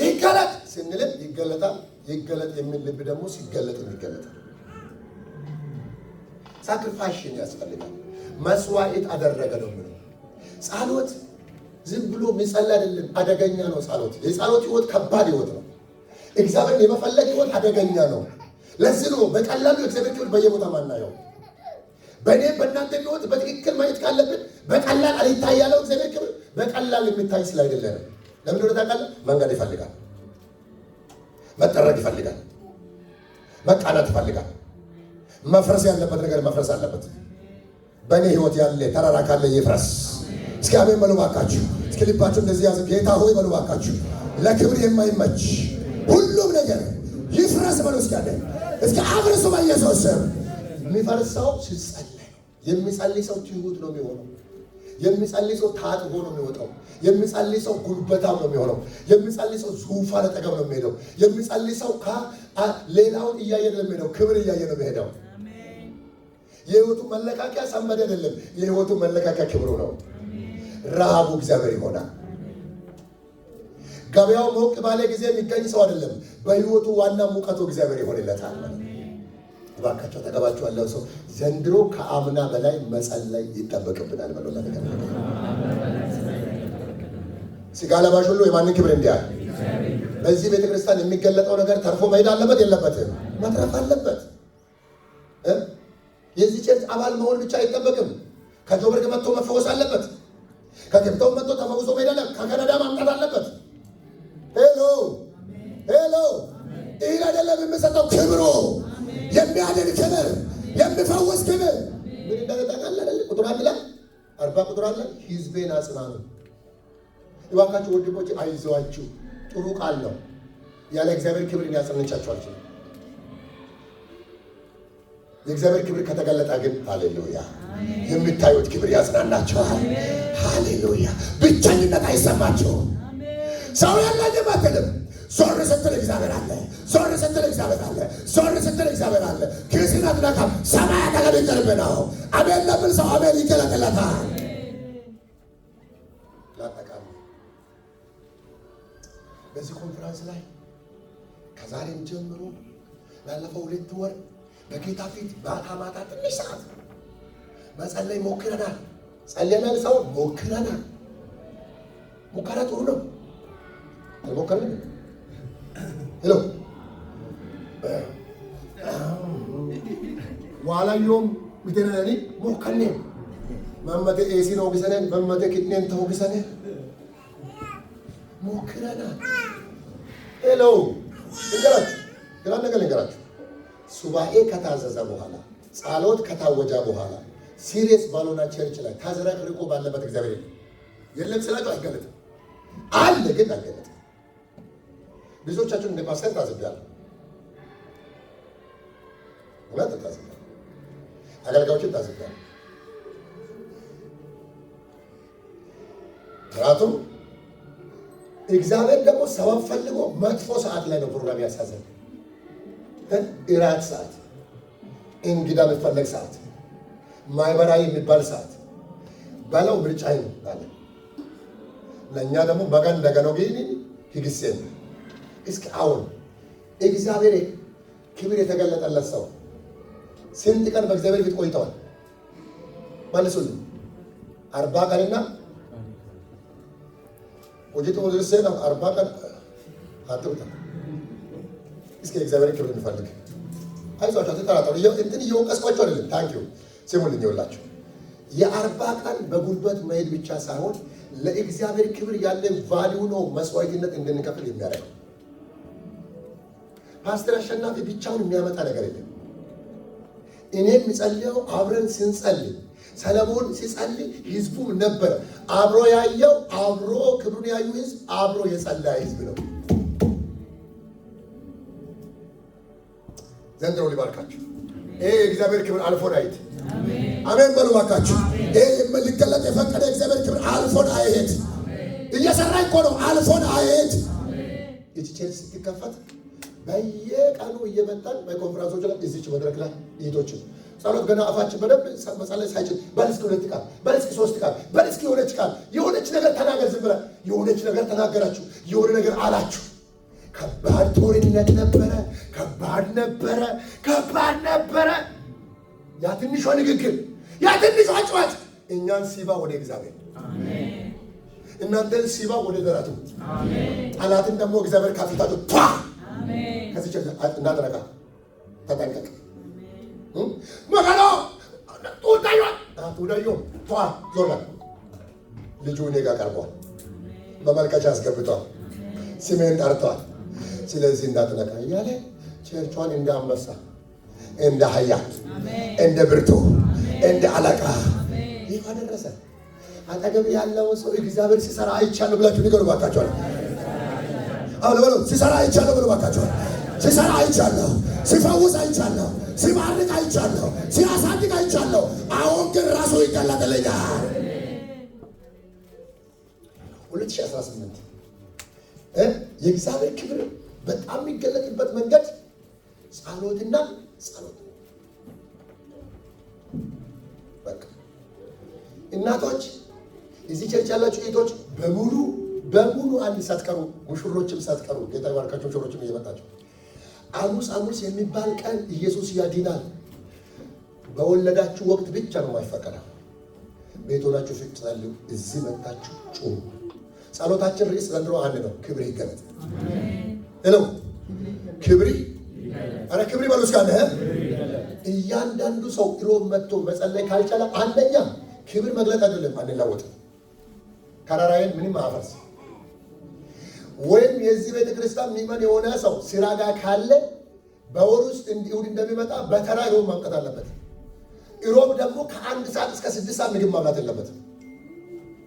ይገለጥ ስንልም ይገለጣል። ይገለጥ የሚል ልብ ደግሞ ሲገለጥ ይገለጣል። ሳክሪፋይሽን ያስፈልጋል። መስዋዕት አደረገ ነው የሚለው። ጸሎት ዝም ብሎ የሚጸለይ አይደለም፣ አደገኛ ነው ጸሎት። የጸሎት ህይወት ከባድ ህይወት ነው። እግዚአብሔርን የመፈለግ ህይወት አደገኛ ነው። ለዚህ ነው በቀላሉ እግዚአብሔር ክብር በየቦታ ማናየው። በእኔ በእናንተ ህይወት በትክክል ማየት ካለብን በቀላል አልታይ ያለው እግዚአብሔር ክብር በቀላል የሚታይ ስላይደለ ነው። ለምን እንደሆነ ታውቃለህ? መንገድ ይፈልጋል፣ መጠረግ ይፈልጋል፣ መቃናት ይፈልጋል። መፍረስ ያለበት ነገር መፍረስ አለበት። በእኔ ህይወት ያለ ተራራ ካለ ይፍረስ። እስኪ አሜን በሉ ባካችሁ። እስኪ ልባችሁ እንደዚህ ያዙ። ጌታ ሆይ በሉ ባካችሁ። ለክብር የማይመች ሁሉም ነገር ይፍረስ በሉ። እስኪ አፍርሱ በኢየሱስ ስም። የሚፈርሰው ሲጸልይ፣ የሚጸልይ ሰው ትሁት ነው የሚሆነው። የሚጸልይ ሰው ታጥቦ ነው የሚወጣው። የሚጸልይ ሰው ጉልበታም ነው የሚሆነው። የሚጸልይ ሰው ዙፋን አጠገብ ነው የሚሄደው። የሚጸልይ ሰው ሌላውን እያየ ነው የሚሄደው። ክብር እያየ ነው የሚሄደው። የህይወቱ መለካከያ ሰንበድ አይደለም። የህይወቱ መለካከያ ክብሩ ነው። ረሃቡ እግዚአብሔር ይሆናል። ገበያው ሞቅ ባለ ጊዜ የሚገኝ ሰው አይደለም። በህይወቱ ዋና ሙቀቱ እግዚአብሔር ይሆንለታል። እባካችሁ አጠገባችሁ ያለው ሰው ዘንድሮ ከአምና በላይ መጸለይ ይጠበቅብናል ብሎ ነገር ስጋ ለባሽ ሁሉ የማንን ክብር እንዲያል። በዚህ ቤተክርስቲያን የሚገለጠው ነገር ተርፎ መሄድ አለበት የለበትም? መትረፍ አለበት። የዚህ ቸርች አባል መሆን ብቻ አይጠበቅም። ከጆበርግ መጥቶ መፈወስ አለበት። ከኬፕታው መጥቶ ተፈውሶ መሄድ አለ። ከካናዳ ማምጣት አለበት። ሄሎ ይህ አይደለም የምሰጠው ክብሩ፣ የሚያድን ክብር፣ የሚፈውስ ክብር ምን እንደተጠቃለ አይደል? ቁጥር 1 ላይ 40 ቁጥር አለ። ህዝቤን አጽናኑ። እባካችሁ ወንድሞቼ አይዟችሁ። ጥሩ ቃል ነው። ያለ እግዚአብሔር ክብር ሊያጽናናችሁ አልችልም። የእግዚአብሔር ክብር ከተገለጠ ግን ሃሌሉያ የምታዩት ክብር ያጽናናችኋል። ሃሌሉያ ብቸኝነት አይሰማችሁም። ሰው የለኝም አትልም። ዞር ስትል እግዚአብሔር አለ። ዞር ስትል እግዚአብሔር አለ። ዞር ስትል እግዚአብሔር አለ። ክርስቲያን አትነካም። ሰማይ አጠገብ ቅርብ ነው። አሜን ለምን ሰው አሜን ይገለጥለታል። ላጠቃሉ በዚህ ኮንፈረንስ ላይ ከዛሬም ጀምሮ ባለፈው 2 ወር በጌታ ፊት ማታ ማታ ትንሽ ሰዓት መጸለይ ሞክረናል። ጸልየናል። ሰው ሞክረናል። ሙከራ ጥሩ ነው። አልሞከረንም። ሄሎ ዋላዮም ምትነኒ ሞከኔ መመተ ኤሲ ነው ግሰነን መመተ ኪድኔን ተው ግሰነ ሞክረናል። ሄሎ እንገራችሁ ግራ ነገር እንገራችሁ። ሱባኤ ከታዘዘ በኋላ ጸሎት ከታወጀ በኋላ ሲሪየስ ባልሆነ ቸርች ላይ ታዝረክርቆ ባለበት እግዚአብሔር የለም ስላችሁ አይገለጥም። አለ ግን አይገለጥም። ብዙዎቻችሁን እንደ ፓስተር ታዝቢያለሁ። ወላሂ ታዝቢያለሁ። አገልጋዮችን ታዝቢያለሁ። ምክንያቱም እግዚአብሔር ደግሞ ሰበብ ፈልጎ መጥፎ ሰዓት ላይ ነው ፕሮግራም ያሳዘን። እራት ሰዓት፣ እንግዳ የሚፈለግ ሰዓት፣ ማህበራዊ የሚባል ሰዓት ባለው ምርጫ ይባላል። ለእኛ ደግሞ በቀን እንደገናው ግን ይግሴን እስኪ አሁን እግዚአብሔር ክብር የተገለጠለት ሰው ስንት ቀን በእግዚአብሔር ፊት ቆይተዋል? መልሱልኝ። 40 ቀንና ወጅቱ ወዝርሴ ነው 40 ቀን አጥብታ እስኪ እግዚአብሔር ክብር እንፈልግ። አይዟችሁ ተጠራጠሩ። እንትን እየወቀስኳችሁ አይደለም። ታንኪዩ ስሙልኝ። ይኸውላችሁ የ40 ቀን በጉልበት መሄድ ብቻ ሳይሆን ለእግዚአብሔር ክብር ያለ ቫልዩ ነው መስዋዕትነት እንድንከፍል የሚያደርገው። ፓስተር አሸናፊ ብቻውን የሚያመጣ ነገር የለም። እኔ የሚጸልየው አብረን ስንጸልይ ሰለሞን ሲጸልይ ህዝቡም ነበረ። አብሮ ያየው አብሮ ክብሩን ያዩ ህዝብ አብሮ የጸለየ ህዝብ ነው። ዘንድሮ ሊባርካችሁ ይሄ እግዚአብሔር ክብር አልፎን አይት አሜን በሉ ባካችሁ። ይሄ ሊገለጥ የፈቀደ እግዚአብሔር ክብር አልፎን አይሄድ። እየሰራ እኮ ነው። አልፎን አይሄድ። እቺ ቸርች ስትከፈት በየቀኑ እየመጣን በኮንፈረንሶች ላይ እዚች መድረክ ላይ እህቶች ጸሎት ገና አፋችን በደንብ መጸለይ ሳይችል በልስኪ 2 ቃል በልስኪ 3 ቃል በልስኪ የሆነች ቃል የሆነች ነገር ተናገር። ዝም ብለህ የሆነች ነገር ተናገራችሁ፣ የሆነ ነገር አላችሁ። ከባድ ጦርነት ነበረ። ከባድ ነበረ። ያ ትንሿ ንግግር፣ ያ ትንሿ ጩኸት እኛን ሲባ ወደ እግዚአብሔር፣ እናንተን ሲባ ወደ ደረቱ፣ ጠላትን ደግሞ እግዚአብሔር ካፊታችሁ ከዚህ እንዳትነካ ተጠንቀቅ። መከራ ጡዳዮ ዞር ልጁ እኔ ጋር ቀርቧል። መመልከቻ አስገብቷል። ስሜን ጠርቷል። ስለዚህ እንዳትነካ እያለ ቸርቿን እንደ አንበሳ፣ እንደ ኃያል፣ እንደ ብርቱ፣ እንደ አለቃ ይህ አደረሰ። አጠገብ ያለውን ሰው እግዚአብሔር ሲሰራ አይቻለሁ ብላችሁ ንገሩ ባካችኋል። አሁን በሉ ሲሰራ አይቻለሁ ብሎ ባካችኋል። ሲሰራ አይቻለሁ፣ ሲፈውስ አይቻለሁ፣ ሲባርክ አይቻለሁ፣ ሲያሳድግ አይቻለሁ። አሁን ግን ራሱ ይገለጥልኛል። 2018 የእግዚአብሔር ክብር በጣም የሚገለጥበት መንገድ ጸሎትና ጸሎት። በቃ እናቶች እዚህ ቸርች ያላችሁ እህቶች በሙሉ አንድ ሳትቀሩ፣ ሙሽሮችም ሳትቀሩ፣ ጌታ ይባርካችሁ። ሙሽሮችም እየመጣችሁ ሐሙስ የሚባል ቀን ኢየሱስ ያድናል በወለዳችሁ ወቅት ብቻ ነው የማይፈቀደው። ቤት ሆናችሁ ስትጸልዩ እዚህ መጣችሁ ጩሁ። ጸሎታችን ርዕስ ዘንድሮ አንድ ነው። ክብር ይገለጥ። ሄሎ ክብሪ አረ ክብሪ በሉስ ካለ እያንዳንዱ ሰው ሮብ መጥቶ መጸለይ ካልቻለ አንደኛ ክብር መግለጥ አይደለም አንላወጥ ካራራይን ምንም አፈርስ ወይም የዚህ ቤተክርስቲያን ሚመን የሆነ ሰው ስራ ጋር ካለ በወር ውስጥ እንዲሁን እንደሚመጣ በተራ ሮብ ማምጣት አለበት። ሮብ ደግሞ ከ1 ሰዓት እስከ 6 ሰዓት ምግብ ማብላት የለበትም።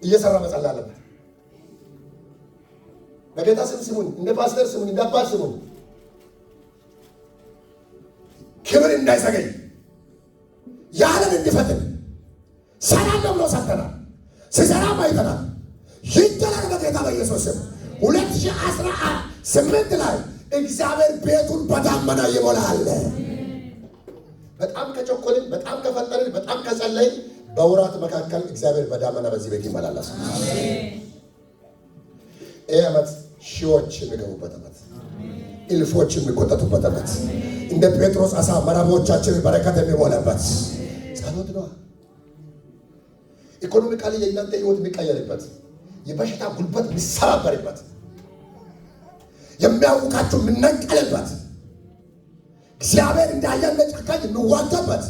እየሰራ መጸለይ አለበት። በጌታ ስም ስሙን፣ እንደ ፓስተር ስሙን፣ እንደ አባት ስሙን። ክብር እንዳይዘገይ ያለን እንዲፈጥን ሰላም ብሎ ሰጥተናል። ሲሰራም አይተናል። ይገለጥ በጌታ በኢየሱስ ስም። 2018 ላይ እግዚአብሔር ቤቱን በዳመና ይሞላል። በጣም ከቸኮልን፣ በጣም ከፈጠርን፣ በጣም ከጸለይን በወራት መካከል እግዚአብሔር በዳመና በዚህ ቤት ይመላል። ይህ ዓመት ሺዎች የሚገቡበት ዓመት፣ እልፎች የሚቆጠጡበት ዓመት፣ እንደ ጴጥሮስ አሳ መረቦቻችን በረከት የሚሞላበት ጸሎት ነው። ኢኮኖሚካሊ የእናንተ ህይወት የሚቀየርበት፣ የበሽታ ጉልበት የሚሰባበርበት፣ የሚያውቃችሁ የምነቀልበት፣ እግዚአብሔር እንዳያለ ጨካኝ የሚዋጋበት፣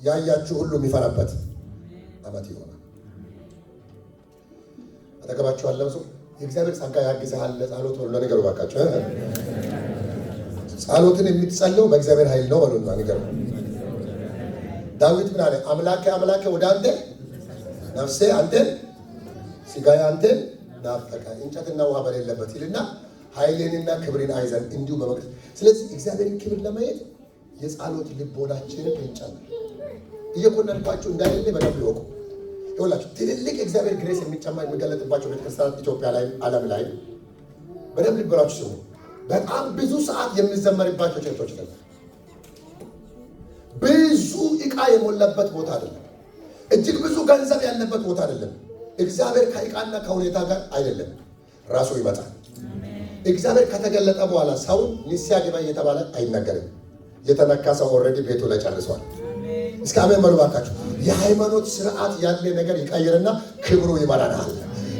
ያያችሁ ሁሉ የሚፈራበት ዓመት ይሆናል። አጠገባችሁ ያለው ሰው የእግዚአብሔር ጸጋ ያግዝሃል ለጸሎት ወሎ ነገር ባካችሁ። ጸሎትን የምትጸልየው በእግዚአብሔር ኃይል ነው በሉና ነገር። ዳዊት ምን አለ? አምላኬ ወደ አንተ ነፍሴ አንተን ሥጋዬ አንተን ናፈቀ እንጨትና ውሃ በሌለበት ይልና ኃይሌንና ክብሬን አይዘን እንዲሁ በመቅደስ። ስለዚህ እግዚአብሔርን ክብር ለማየት የጸሎት ልቦናችንን እንጨምር። እየኮነንኳችሁ እንዳይል በደንብ ይወቁ። ይኸውላችሁ ትልልቅ እግዚአብሔር ግሬስ የሚጨመር የሚገለጥባቸው ቤተክርስቲያናት ኢትዮጵያ ላይ ዓለም ላይ በደንብ ልበላችሁ ስሙ። በጣም ብዙ ሰዓት የሚዘመርባቸው ቸርቾች ነው። ብዙ ዕቃ የሞላበት ቦታ አይደለም። እጅግ ብዙ ገንዘብ ያለበት ቦታ አይደለም። እግዚአብሔር ከዕቃና ከሁኔታ ጋር አይደለም፣ ራሱ ይመጣል። እግዚአብሔር ከተገለጠ በኋላ ሰው ንስሐ ግባ እየተባለ አይነገርም። የተነካ ሰው ኦልሬዲ ቤቱ ላይ ጨርሷል። እስከ አሜን በሉ ባካችሁ። የሃይማኖት ስርዓት ያለ ነገር ይቀይርና ክብሩ ይመራናል።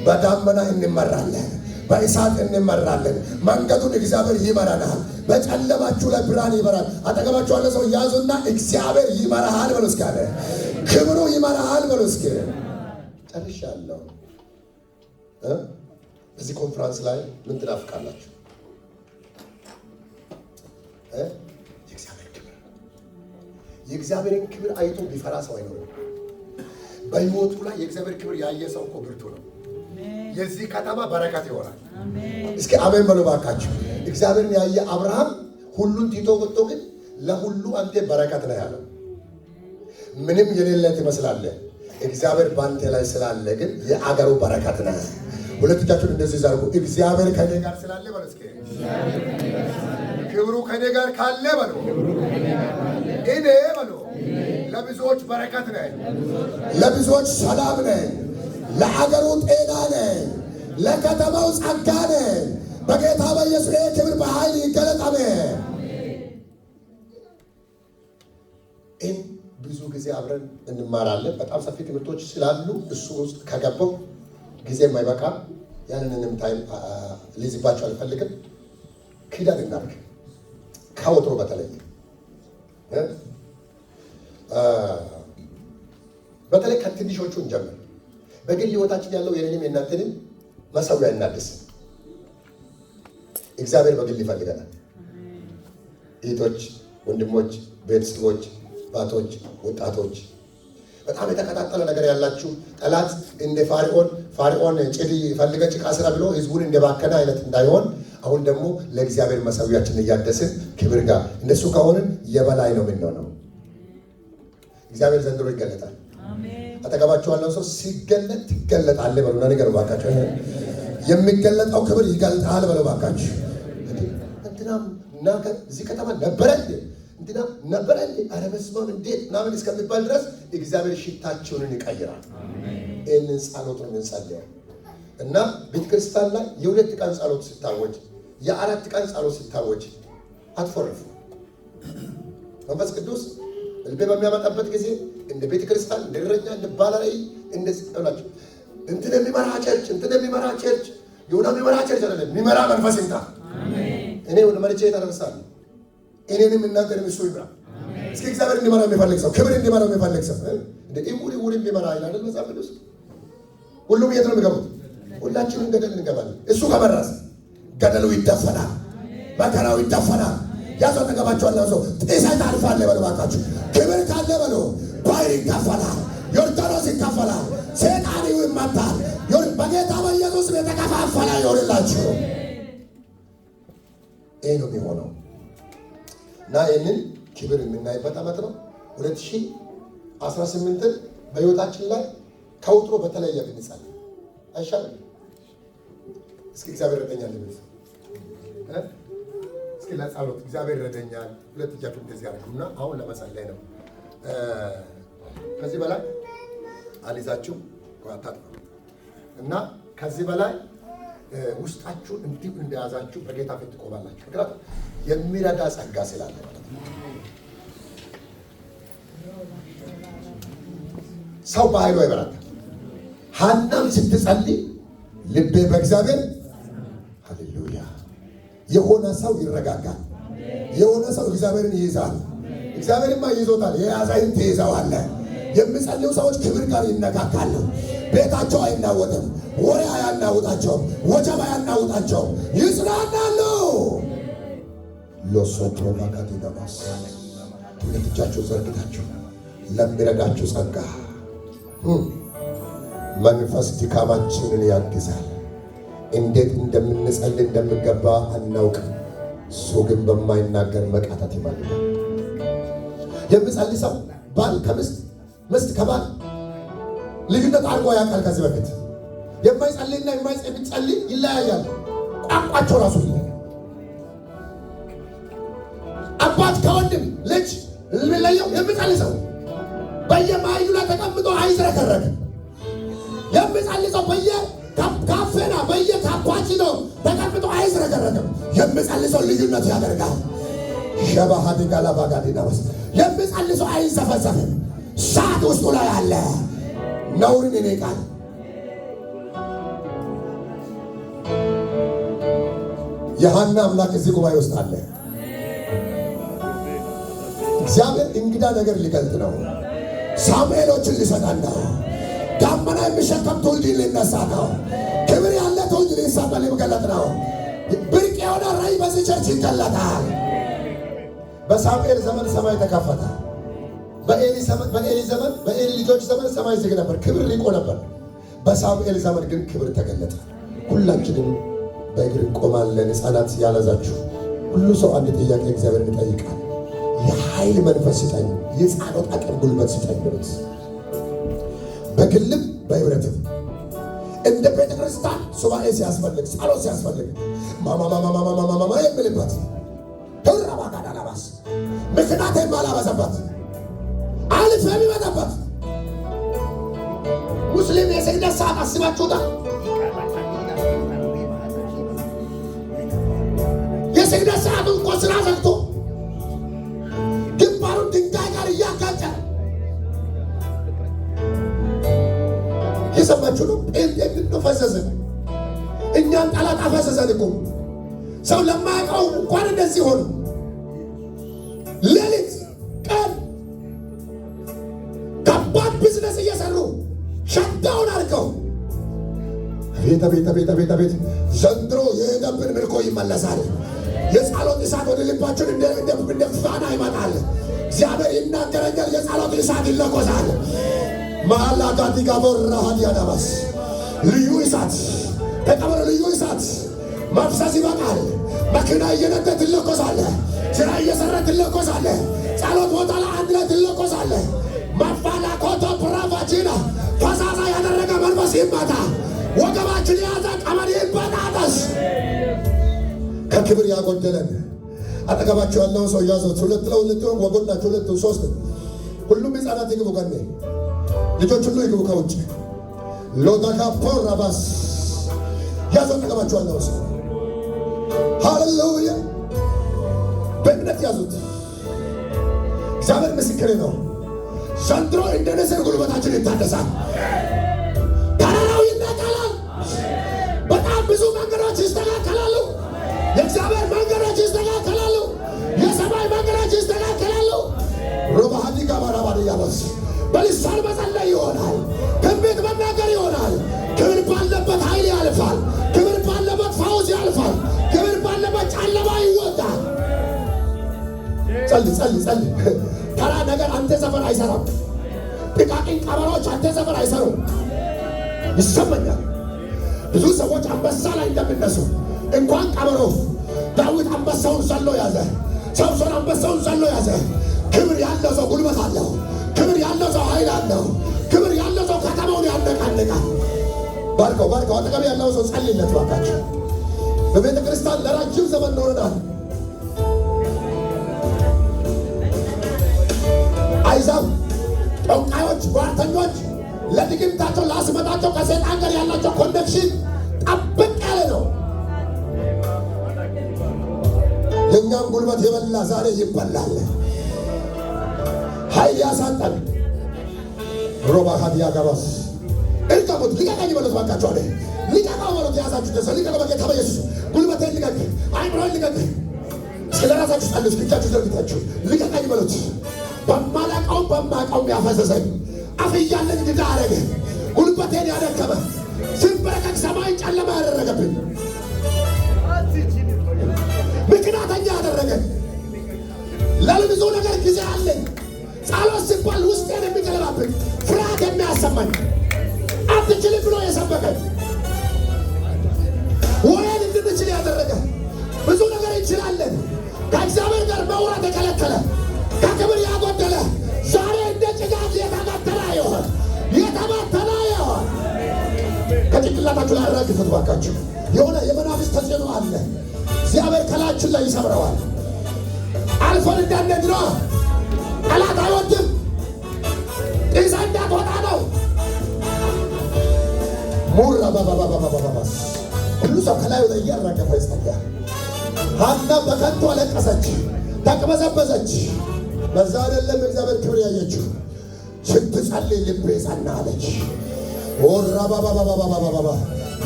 በዳመና እንመራለን፣ በእሳት እንመራለን። መንገዱን እግዚአብሔር ይመራናል። በጨለማችሁ ላይ ብርሃን ይበራል። አጠገባችሁ ያለ ሰው ያዙና እግዚአብሔር ይመራሃል በሉ እስኪ አለ። ክብሩ ይመራሃል በሉ እስኪ። ጨርሻለሁ። በዚህ ኮንፈረንስ ላይ ምን ትናፍቃላችሁ? የእግዚአብሔርን ክብር አይቶ ቢፈራ ሰው አይኖርም። በሕይወቱ ላይ የእግዚአብሔር ክብር ያየ ሰው እኮ ብርቱ ነው። የዚህ ከተማ በረከት ይሆናል። እስኪ አሜን በሉ ባካችሁ። እግዚአብሔርን ያየ አብርሃም ሁሉን ትቶ ወጥቶ ግን ለሁሉ አንተ በረከት ነው ያለው። ምንም የሌለ ትመስላለህ፣ እግዚአብሔር ባንተ ላይ ስላለ ግን የአገሩ በረከት ነው። ሁለት እጃችሁን እንደዚህ ዘርጉ። እግዚአብሔር ከኔ ጋር ስላለ በሉ እስኪ ክብሩ ከኔ ጋር ካለ በሉ እኔ በሉ ለብዙዎች በረከት ነኝ፣ ለብዙዎች ሰላም ነኝ፣ ለአገሩ ጤና ነኝ፣ ለከተማው ጸጋ ነኝ። በጌታ በኢየሱስ ክብር በኃይል ይገለጥ። አሜን። ብዙ ጊዜ አብረን እንማራለን። በጣም ሰፊ ትምህርቶች ስላሉ እሱ ውስጥ ከገባው ጊዜ የማይበቃ ያንንም ታይም ሊይዝባቸው አልፈልግም። ኪዳን እናድርግ ከወትሮ በተለይ ከትንሾቹ እንጀምር። በግል ሕይወታችን ያለው የኔንም የእናንተንም መሠዊያ እናድስ። እግዚአብሔር በግል ይፈልገናል። እህቶች፣ ወንድሞች፣ ቤተሰቦች፣ ባቶች፣ ወጣቶች በጣም የተቀጣጠለ ነገር ያላችሁ ጠላት እንደ ፋርዖን ጭድ ፈልገ ጭቃ ስራ ብሎ ህዝቡን እንደባከነ አይነት እንዳይሆን አሁን ደግሞ ለእግዚአብሔር መሠዊያችን እያደስን ክብር ጋር እንደሱ ከሆንን የበላይ ነው የምንሆነው። እግዚአብሔር ዘንድሮ ይገለጣል። አጠገባችሁ ያለው ሰው ሲገለጥ ትገለጣለህ በሉና ነገር ባካችሁ። የሚገለጠው ክብር ይገልጣል በሉ ባካችሁ። እንትናም ነገር እዚህ ከተማ ነበረ እንትና ነበረ ኧረ በስመ አብ እንዴት ምናምን እስከሚባል ድረስ እግዚአብሔር ሽታቸውን ይቀይራል። ይህንን ጸሎት ነው የምንጸልየው እና ቤተክርስቲያን ላይ የ2 ቀን ጸሎት ሲታወጅ፣ የ4 ቀን ጸሎት ሲታወጅ አትፎርፉ። መንፈስ ቅዱስ ልቤ በሚያመጣበት ጊዜ እንደ ቤተክርስቲያን እንደ እረኛ እንደ ባለራዕይ እንደዚህ ብላችሁ እንትን የሚመራ ቸርች የሆነ የሚመራ ቸርች አይደለም፣ የሚመራ መንፈስ ይምጣ። እኔ ወደ መርቼ ተደርሳለሁ። እኔንም እናንተንም እሱ ይምራ። እስኪ እግዚአብሔር እንዲመራ የሚፈልግ ሰው፣ ክብር እንዲመራ የሚፈልግ ሰው እንደ ይሁን እንዲመራ ይላል መጽሐፍ ቅዱስ። ሁሉም የት ነው የሚገቡት? ሁላችንም ገደል እንገባለን። እሱ ከመራስ ገደሉ ይደፈናል፣ መከራው ይደፈናል። ያዘው ተገባቸዋል። ሰው ጤሳይ ታልፋለ በሉ ባካችሁ። ክብር ካለ በሉ ባሕር ይከፈላል፣ ዮርዳኖስ ይከፈላል፣ ሰይጣን ይመታል። በጌታ በኢየሱስ የተከፋፈለ ይሆንላችሁ። ይሄ ነው የሚሆነው እና ይህንን ክብር የምናይበት ዓመት ነው 2018ን በሕይወታችን ላይ ከውጥሮ በተለየ ብንጸልይ አይሻልም? እስኪ እግዚአብሔር ረደኛል ይበል። እስኪ ለጸሎት እግዚአብሔር ረደኛል። ሁለት እጃችሁን እንደዚህ አድርጉና አሁን ለመጸለይ ነው። ከዚህ በላይ አልይዛችሁ አታጥፉ እና ከዚህ በላይ ውስጣችሁን እንዲሁ እንደያዛችሁ በጌታ ፊት ትቆማላችሁ። ምክንያቱም የሚረዳ ጸጋ ስላለ ማለት ነው። ሰው በኃይሉ አይበረታም። ሐናም ስትጸልይ ልቤ በእግዚአብሔር ሃሌሉያ። የሆነ ሰው ይረጋጋል። የሆነ ሰው እግዚአብሔርን ይይዛል። እግዚአብሔርማ ይዞታል። የያዘህን ትይዘዋለህ። የሚጸልዩ ሰዎች ክብር ጋር ይነካካሉ። ቤታቸው አይናወጥም። ወሬ አያናውጣቸውም። ወጀብ አያናውጣቸውም። ይጽናናሉ። ሎሶትሮ ማካቲ ደማስ ሁለት እጃችሁ ዘርግታችሁ ለሚረዳችሁ ጸጋ መንፈስ ድካማችንን ያግዛል። እንዴት እንደምንጸልይ እንደሚገባ አናውቅም። እሱ ግን በማይናገር መቃተት ይማልዳል። የሚጸልይ ሰው ባል ከምስት፣ ምስት ከባል ልዩነት አድርጎ ያውቃል። ከዚህ በፊት የማይጸልይና የሚጸልይ ይለያያል። ቋንቋቸው ራሱ ይለያል። አባት ከወንድም ልጅ የሚለየው የሚጸልይ ሰው በየማይሉ ላይ ተቀምጦ አይዝረከረክም። የሚጸልይ ሰው በየካፌና በየካፓቺኖ ተቀምጦ አይዝረከረክም። የሚጸልይ ሰው ልዩነት ያደርጋል። ሸባሃዲ ጋላባጋዲ ናበስ የሚጸልይ ሰው አይዘፈዘፍም። ሳት ውስጡ ላይ አለ። ነውርን ይንቃል። የሐና አምላክ እዚህ ጉባኤ ውስጥ አለ። እግዚአብሔር እንግዳ ነገር ሊገልጥ ነው። ሳሙኤሎችን ሊሰጠን ነው። ዳመና የሚሸከም ትውልድ ሊነሳ ነው። ክብር ያለ ትውልድ ሊሰጠን ሊገለጥ ነው። ብርቅ የሆነ ራእይ በዚህ ቸርች ይገለጣል። በሳሙኤል ዘመን ሰማይ ተከፈተ። በኤሊ ዘመን በኤሊ ልጆች ዘመን ሰማይ ዝግ ነበር፣ ክብር ሪቆ ነበር። በሳሙኤል ዘመን ግን ክብር ተገለጠ። ሁላችንም በእግር እንቆማለን። ሕፃናት ያላዛችሁ ሁሉ ሰው አንድ ጥያቄ እግዚአብሔር ይጠይቃል። የኃይል መንፈስ ስጠኝ፣ የጸሎት አቅም ጉልበት ስጠኝ ብሉት። በግልም በህብረትም እንደ ቤተ ክርስቲያን ሱባኤ ሲያስፈልግ፣ ጸሎት ሲያስፈልግ ማማማማማማማማ የምልበት ተራባጋዳላባስ ምክንያት የማላበዛበት አልፍ የሚመጣበት ሙስሊም የስግደት ሰዓት አስባችሁታል? የስግደት ሰዓቱን እኮ ስራ ዘግቶ ግንባሩን ድንጋይ ጋር እያጋጨ የሰማችሁ ነው። ጴንጤ ፈዘዘ፣ እኛን ጠላት አፈዘዘን እኮ። ሰው ለማያውቀው እንኳን እንደዚህ ሆነ። ሌሊት ቀን ከባድ ቢዝነስ እየሰሩ ሸዳውን አድርገው ቤት ዘንድሮ የሄደብን ምርኮ ይመለሳል። የጸሎት እሳት ወደ ልባችን እንደ ፋና ይመጣል። እግዚአብሔር ይናገረኛል። የጸሎት እሳት ይለኮሳል። ማላ ጋዲጋ ቦራ ሀዲያዳባስ ልዩ እሳት ተቀበለ። ልዩ እሳት መፍሰስ ይበቃል። መኪና እየነዳ ትለኮሳለህ። ስራ እየሰራ ትለኮሳለህ። ጸሎት ቦታ ላይ አንድ ላይ ትለኮሳለህ። ማፋላ ኮቶ ፕራቫቺና ፈሳሳ ያደረገ መንፈስ ይመታ። ወገባችን የያዘ ቀመድ ይበጣጠስ። ከክብር ያጎደለን አጠገባቸው ያለውን ሰው ያዙት። ሁለት ለሁለት ወጎናቸው ሁለት ሶስት ሁሉም ሕፃናት ይግቡ፣ ከኔ ልጆች ሁሉ ይግቡ ከውጭ ሎዳካፖራባስ ያዙ። አጠገባቸው ያለውን ሰው ሃሌሉያ በእምነት ያዙት። እግዚአብሔር ምስክሬ ነው። ዘንድሮ እንደ ንስር ጉልበታችን ይታደሳል። ተራራው ይነቀላል። በጣም ብዙ መንገዶች ይስተካከላሉ። የእግዚአብሔር መንገዶች ይስተካከላሉ። የሰማይ መንገዶች ይስተካከላሉ። ሮባሃዲ ጋባራባዲ ያበስ በልሳን መጸለይ ይሆናል። ትንቢት መናገር ይሆናል። ክብር ባለበት ኃይል ያልፋል። ክብር ባለበት ፈውስ ያልፋል። ክብር ባለበት ጨለማ ይወጣል። ጸልይ። ተራ ነገር አንተ ሰፈር አይሰራም። ጥቃቅን ቀበሮች አንተ ሰፈር አይሰሩም። ይሰማኛል። ብዙ ሰዎች አንበሳ ላይ እንደሚነሱ እንኳን ቀበሮ ዳዊት አንበሳውን ዘሎ ያዘ። ሳምሶን አንበሳውን ዘሎ ያዘ። ክብር ያለው ሰው ጉልበት አለው። ክብር ያለው ሰው ኃይል አለው። ክብር ያለው ሰው ከተማውን ያነቃንቃል። ባርከው አጠገብ ያለው ሰው ጸልይለት ባካችሁ። በቤተ ክርስቲያን ለረጅም ዘመን ኖረናል። አይዛብ ጠንቋዮች፣ ጓርተኞች ለድግምታቸው ለአስመጣቸው ከሰይጣን ጋር ያላቸው ኮኔክሽን ጠብቅ ያለ ነው። የእኛም ጉልበት የበላ ዛሬ ይበላል። ኃይል ያሳጣል። ሮባ ሀዲያ ጋባስ እርቀሙት። ልቀቀኝ በሉት ባካችሁ። አለ ልቀቀው በሉት። የያዛችሁ ደሰ ልቀቀው በጌታ በኢየሱስ። ጉልበቴን ልቀቅ፣ አይምሮን ልቀቅ። ስለ ራሳችሁ ጸልዩ። እስኪቻችሁ ዘርግታችሁ ልቀቀኝ በሉት። በማላውቀውም በማውቀውም ያፈሰሰኝ አፍ እያለኝ ድዳ አረገ። ጉልበቴን ያደከመ ስንበረከክ ሰማይን ጨለማ ያደረገብኝ ምክንያተኛ ያደረገን ለብዙ ነገር ጊዜ አለኝ። ጸሎት ሲባል ውስጤን የሚገለባብኝ ፍርሃት የሚያሰማኝ አትችልም ብሎ የሰበከኝ ወይን እንድንችል ያደረገ ብዙ ነገር እንችላለን። ከእግዚአብሔር ጋር መውራት የከለከለ ከክብር ያጎደለ ዛሬ እንደ ጭጋግ የተበተነ ይሆን የተበተነ ይሆን። ከጭንቅላታችሁ ላይ አራግፉት ባካችሁ። የሆነ የመናፍስት ተጽዕኖ አለ። እግዚአብሔር ከላችን ላይ ይሰብረዋል። አልፎን እንዳንሄድ ነው። ጠላት አይወድም። ጢስ እንዳትወጣ ነው። ሙራ ባባባባባባስ ሁሉ ሰው ከላዩ ላይ እያራገፈ ይጸልያል። ሐና በከንቱ አለቀሰች፣ ተቅበዘበዘች። በዛ አይደለም እግዚአብሔር ክብር ያየችው። ስትጸልይ ልቤ ጸና አለች። ወራ ባባባባባባባ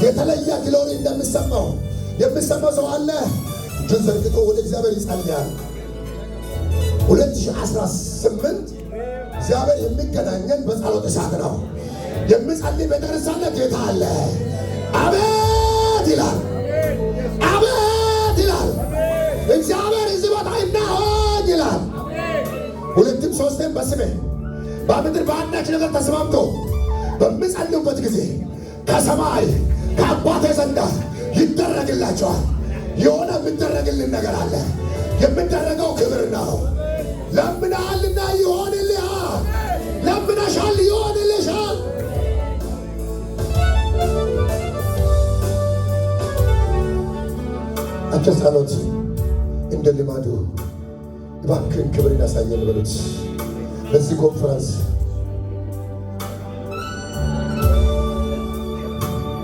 የተለየ ግሎሪ እንደሚሰማው የሚሰማው ሰው አለ። እጁን ዘርግቶ ወደ እግዚአብሔር ይጸልያል። 2018 እግዚአብሔር የሚገናኘን በጸሎት እሳት ነው። የሚጸልይ ቤተክርስቲያን ጌታ አለ። አቤት ይላል፣ አቤት ይላል። እግዚአብሔር እዚህ ቦታ ይናሆን ይላል። ሁለትም ሶስትም በስሜ በምድር በአንዳች ነገር ተስማምቶ በሚጸልዩበት ጊዜ ከሰማይ ከአባቴ ዘንድ ይደረግላቸዋል። የሆነ የሚደረግልን ነገር አለ። የሚደረገው ክብር ነው። ለምነሃልና ይሆንልሃል። ለምነሻል፣ ይሆንልሻል። አጭር ጸሎት እንደ ልማዱ እባክህን ክብርን ያሳየን በሉት። በዚህ ኮንፈረንስ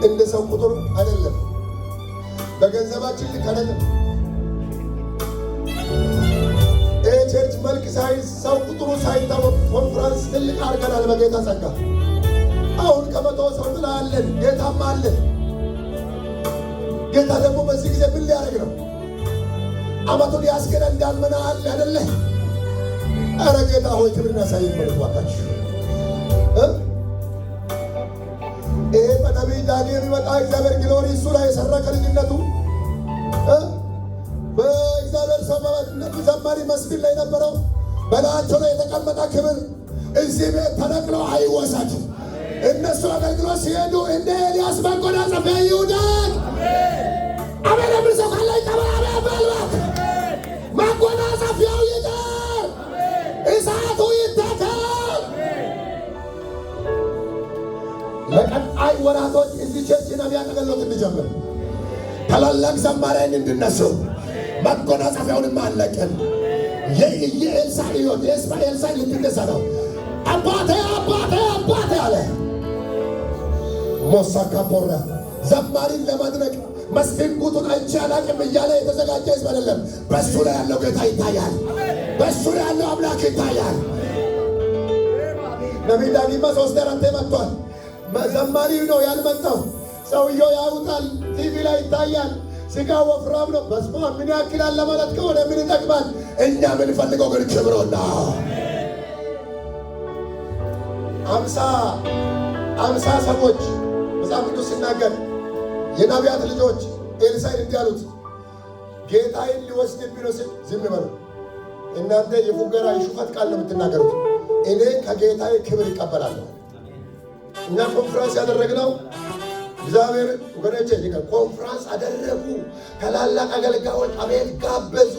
እንደ ሰው ቁጥር አይደለም፣ በገንዘባችን ልክ አይደለም። ቸርች መልክ ሳይዝ ሰው ቁጥሩ ሳይታወቅ ኮንፈረንስ ትልቅ አድርገናል በጌታ ጸጋ። አሁን ከመቶ ሰው ላይ አለን፣ ጌታም አለ። ጌታ ደግሞ በዚህ ጊዜ ምን ሊያደርግ ነው? ዓመቱን ያስገደ እንዳልመናል አይደለ? ኧረ ጌታ ሆይ ክብርን ያሳየን በሉት እባካችሁ። ይሄ በነቢይ ዳጌ የሚመጣ እግዚአብሔር ግሎሪ እሱ ላይ የሰራ ከልጅነቱ በእግዚአብሔር ሰው ዘማሪ መስፍን ላይ ነበረው በላያቸው ላይ የተቀመጠ ክብር እዚህ ቤት ተነቅሎ አይወሰድ። እነሱ አገልግሎት ሲሄዱ እንደ ኤልያስ መጎናጸፊያ ይውደቅ። አሜን። አብር ሰው ካለ ይቀበል። አሜን በልባት መጎናጸፊያው ይደር፣ እሳቱ ይተካል። ለቀጣይ ወራቶች እዚህ ቸርች ነቢያት አገልግሎት እንጀምር። ታላላቅ ዘማሪያን እንድነሱ መጎናጸፊያውንም አለቅን። የኤልሳዕ ሕይወት ኤልሳዕ ልትነሳ ነው። አባቴ አባቴ አባቴ አለ። ሞሳካ ቦራ ዘማሪን ለማድነቅ መስፍን ጉቱን አይቼ አላቅም እያለ የተዘጋጀ ሕዝብ አይደለም። በእሱ ላይ ያለው ጌታ ይታያል። በእሱ ላይ ያለው አምላክ ይታያል። ነቢይ ዳጊማ 3 4 መጥቷል። ዘማሪ ነው ያልመጣው። ሰውየው ያውጣል፣ ቲቪ ላይ ይታያል። ስጋ ወፍራም ነው። በስመ አብ ምን ያክላል ለማለት ከሆነ ምን ይጠቅማል? እኛ የምንፈልገው ግን ክብሩን ነው። አምሳ ሰዎች መጽሐፍ ቅዱስ ሲናገር የነቢያት ልጆች ኤልሳዕን እንዲህ አሉት፣ ጌታዬን ሊወስድብኝ ነው ሲል ዝም በሉ። እናንተ የፉገራ የሹፈት ቃል ነው የምትናገሩት፣ እኔ ከጌታዬ ክብር ይቀበላለሁ። እኛ ኮንፍራንስ ያደረግነው እግዚአብሔር ወገኖቼ ኮንፍራንስ አደረጉ። ታላላቅ አገልጋዮች አቤት ጋበዙ።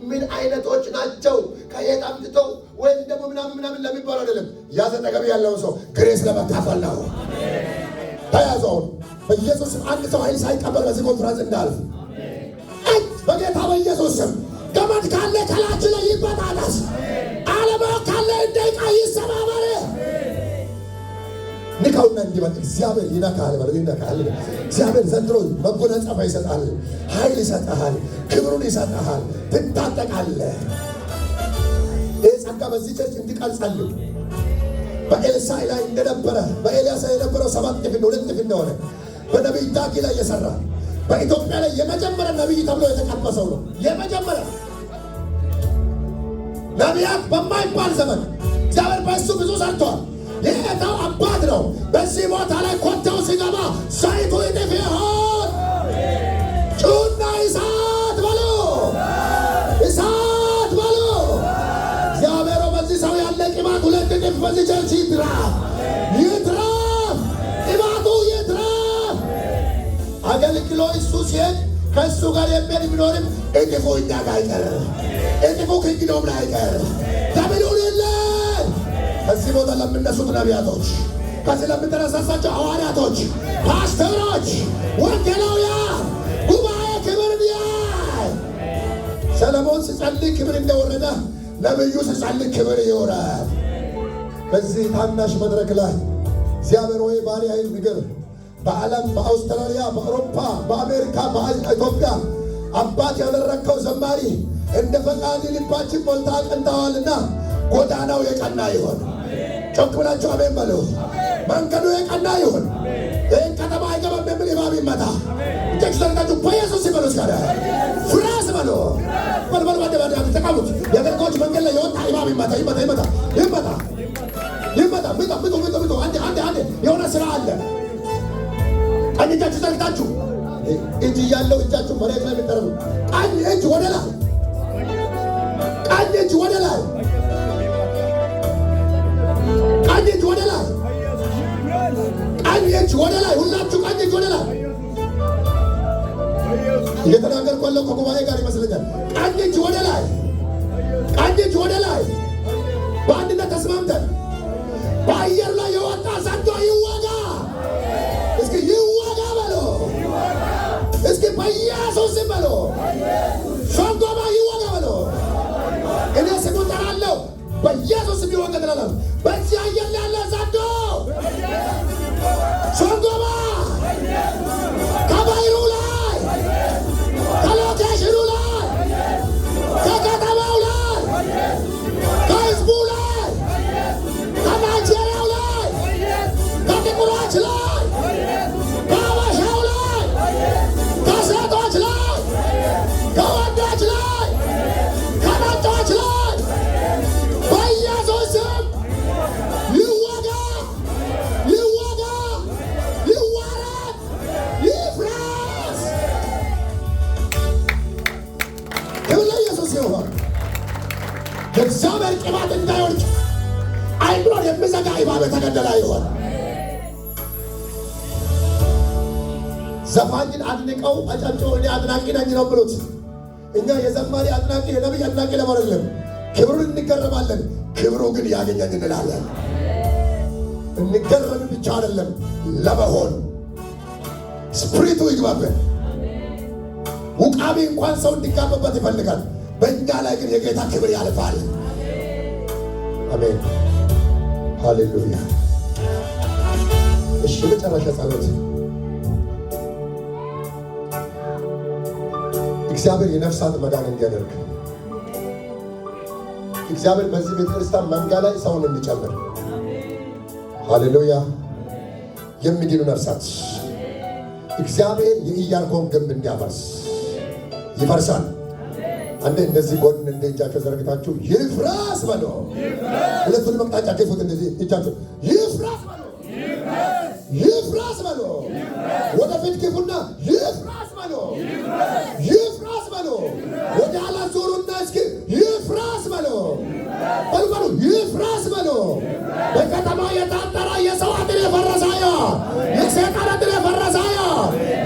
ምን አይነቶች ናቸው? ከየት አምጥተው ወይም ደግሞ ምናምን ለሚባለው አይደለም። ያዘ ጠገብ ያለውን ሰው ግሬስ ለመካፈል ነው። ተያዘውን በኢየሱስ ስም አንድ ሰው ኃይል ሳይቀበል በዚህ ኮንፍራንስ እንዳልፍ በጌታ በኢየሱስ ስም ገመድ ካለ ከላችሁ ላይ ይበጣጠስ። አለማው ካለ እንደ ዕቃ ይሰባበር። ንካውና እንዲበል እግዚአብሔር ይነካል። በለው ይነካል። እግዚአብሔር ዘንድሮ መጎናጸፊያ ይሰጣል፣ ኃይል ይሰጣል፣ ክብሩን ይሰጣል። ትታጠቃለህ። ይህ ጸጋ በዚህ ቸርች እንዲቀልጸል በኤልሳዕ ላይ እንደነበረ በኤልያስ ላይ የነበረው 7 እጥፍ 2 እጥፍ እንደሆነ በነቢይ ዳጊ ላይ የሰራ በኢትዮጵያ ላይ የመጀመሪያ ነቢይ ተብሎ የተቀበሰው ነው። የመጀመሪያ ነቢያት በማይባል ዘመን እግዚአብሔር በእሱ ብዙ ሰርተዋል። የጌታው አባት ነው። በዚህ ቦታ ላይ ኮቴው ሲገባ ዘይቱ ይጥፍ ይሆን። ጩና እሳት በሉ፣ እሳት በሉ። እግዚአብሔር በዚህ ሰው ያለ ቅባት 2 እጥፍ በዚህ ቸርች ይትረፍ፣ ይትረፍ፣ ቅባቱ ይትረፍ። አገልግሎ እሱ ሲሄድ ከእሱ ጋር የሚሄድ ቢኖርም እጥፉ እኛ ጋር አይቀር፣ እጥፉ ክንግዶም ላይ አይቀር። ተብሉን የለን ከዚህ ቦታ ለምነሱት ነቢያቶች፣ ከዚህ ለምትነሳሳቸው ሐዋርያቶች፣ ፓስተሮች፣ ወንጌላውያን ጉባኤ ክብር ቢያይ ሰለሞን ሲጸልይ ክብር እንደወረደ ነቢዩ ሲጸልይ ክብር ይወረድ። በዚህ ታናሽ መድረክ ላይ እግዚአብሔር ወይ ባሪያህን ንገር። በዓለም በአውስትራሊያ፣ በአውሮፓ፣ በአሜሪካ፣ በኢትዮጵያ አባት ያደረግከው ዘማሪ እንደ ፈቃድ ልባችን ሞልታ አቅንተዋልና ጎዳናው የቀና ይሆን። ጮክ ብላችሁ አሜን በሉ። መንገዱ የቀና ይሁን። ይህን ከተማ አይገባም የሚል እባብ ይመታ። እጆች ዘርጋችሁ በኢየሱስ ይበሉ። እስካለ ፍራስ በሉ። በልበል ባደባዳ ተቃሉት። የአገልጋዮች መንገድ ላይ የወጣ እባብ ይመታ፣ ይመታ፣ ይመታ፣ ይመታ፣ ይመታ። ምጡ። አንዴ የሆነ ስራ አለ። ቀኝ እጃችሁ ዘርጋችሁ እጅ እያለው እጃችሁ መሬት ላይ የሚጠረጉ ቀኝ እጅ ወደ ላይ፣ ቀኝ እጅ ወደ ላይ ቀኝ እጅ ወደ ላይ፣ ቀኝ እጅ ወደ ላይ፣ ሁላችሁ ቀኝ እጅ ወደ ላይ። እየተናገርኩ ያለው ከጉባኤ ጋር ይመስለኛል። ቀኝ እጅ ወደ ላይ፣ ቀኝ እጅ ወደ ላይ። በአንድነት ተስማምተን በአየር ላይ የወጣ ዘንዶ ይወጋ። እስኪ ይወጋ በሎ፣ እስኪ በኢየሱስ በሎ። ሸንጎባ ይወጋ በሎ። እኔ ስሙን ጠራለሁ። በኢየሱስ ይወጋ ትላለህ። በዚህ አየር ላይ ያለ ዘንዶ ሸንጎባ ከባይሩ ላይ፣ ከሎኬሽኑ ላይ፣ ከከተማው ላይ፣ ከህዝቡ ላይ፣ ከናይጄሪያው ላይ፣ ከጥቁሮች ላይ፣ ከአበሻው ላይ፣ ከሴቶች ላይ፣ ከወንዶች ላይ፣ ከነጮች ላይ በኢየሱስ ስም ይወጋ፣ ይወጋ፣ ይዋረድ፣ ይፍረስ። ክብር ለኢየሱስ ይሁን። የእግዚአብሔር ቅባት እንዳይወድቅ አይምሮን የሚዘጋ እባብ የተገደለ ይሆን። ዘፋኝን አድንቀው አጫጭው እኔ አድናቂ ነኝ ነው ብሎት። እኛ የዘማሪ አድናቂ የነቢይ አድናቂ ለማለትለም ክብሩን እንገረማለን። ክብሩ ግን ያገኘን እንላለን። እንገረም ብቻ አይደለም ለመሆን ስፕሪቱ ይግባብን። ውቃቢ እንኳን ሰው እንዲጋባበት ይፈልጋል። በእኛ ላይ ግን የጌታ ክብር ያልፋል። አሜን ሃሌሉያ። እሺ መጨረሻ ጸሎት። እግዚአብሔር የነፍሳት መዳን እንዲያደርግ እግዚአብሔር በዚህ ቤተ ክርስቲያን መንጋ ላይ ሰውን እንዲጨምር ሃሌሉያ። የሚድኑ ነፍሳት እግዚአብሔር የኢያሪኮን ግንብ እንዲያፈርስ ይፈርሳል። አንዴ እንደዚህ ጎን እንደ እጃቸው ዘርግታችሁ ይፍረስ በሎ። ሁለቱን መቅጣጫ ከፉት እንደዚህ እጃችሁ ይፍረስ በሎ፣ ይፍረስ በሎ። ወደፊት ክፉና ይፍረስ በሎ፣ ይፍረስ በሎ። ወደ ኋላ ዞሩና እስኪ ይፍረስ በሎ፣ በሉ በሉ ይፍረስ በሎ። በከተማ የታጠረ የሰው አጥር የፈረሳያ፣ የሰይጣን አጥር የፈረሳያ፣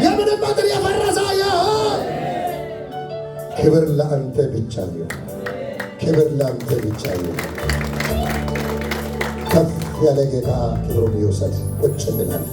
የምንም አጥር የፈረሳያ። ክብር ለአንተ ብቻ ይሁን፣ ክብር ለአንተ ብቻ ይሁን። ከፍ ያለ ጌታ ክብሩን ይውሰድ። ቁጭ እንላለን።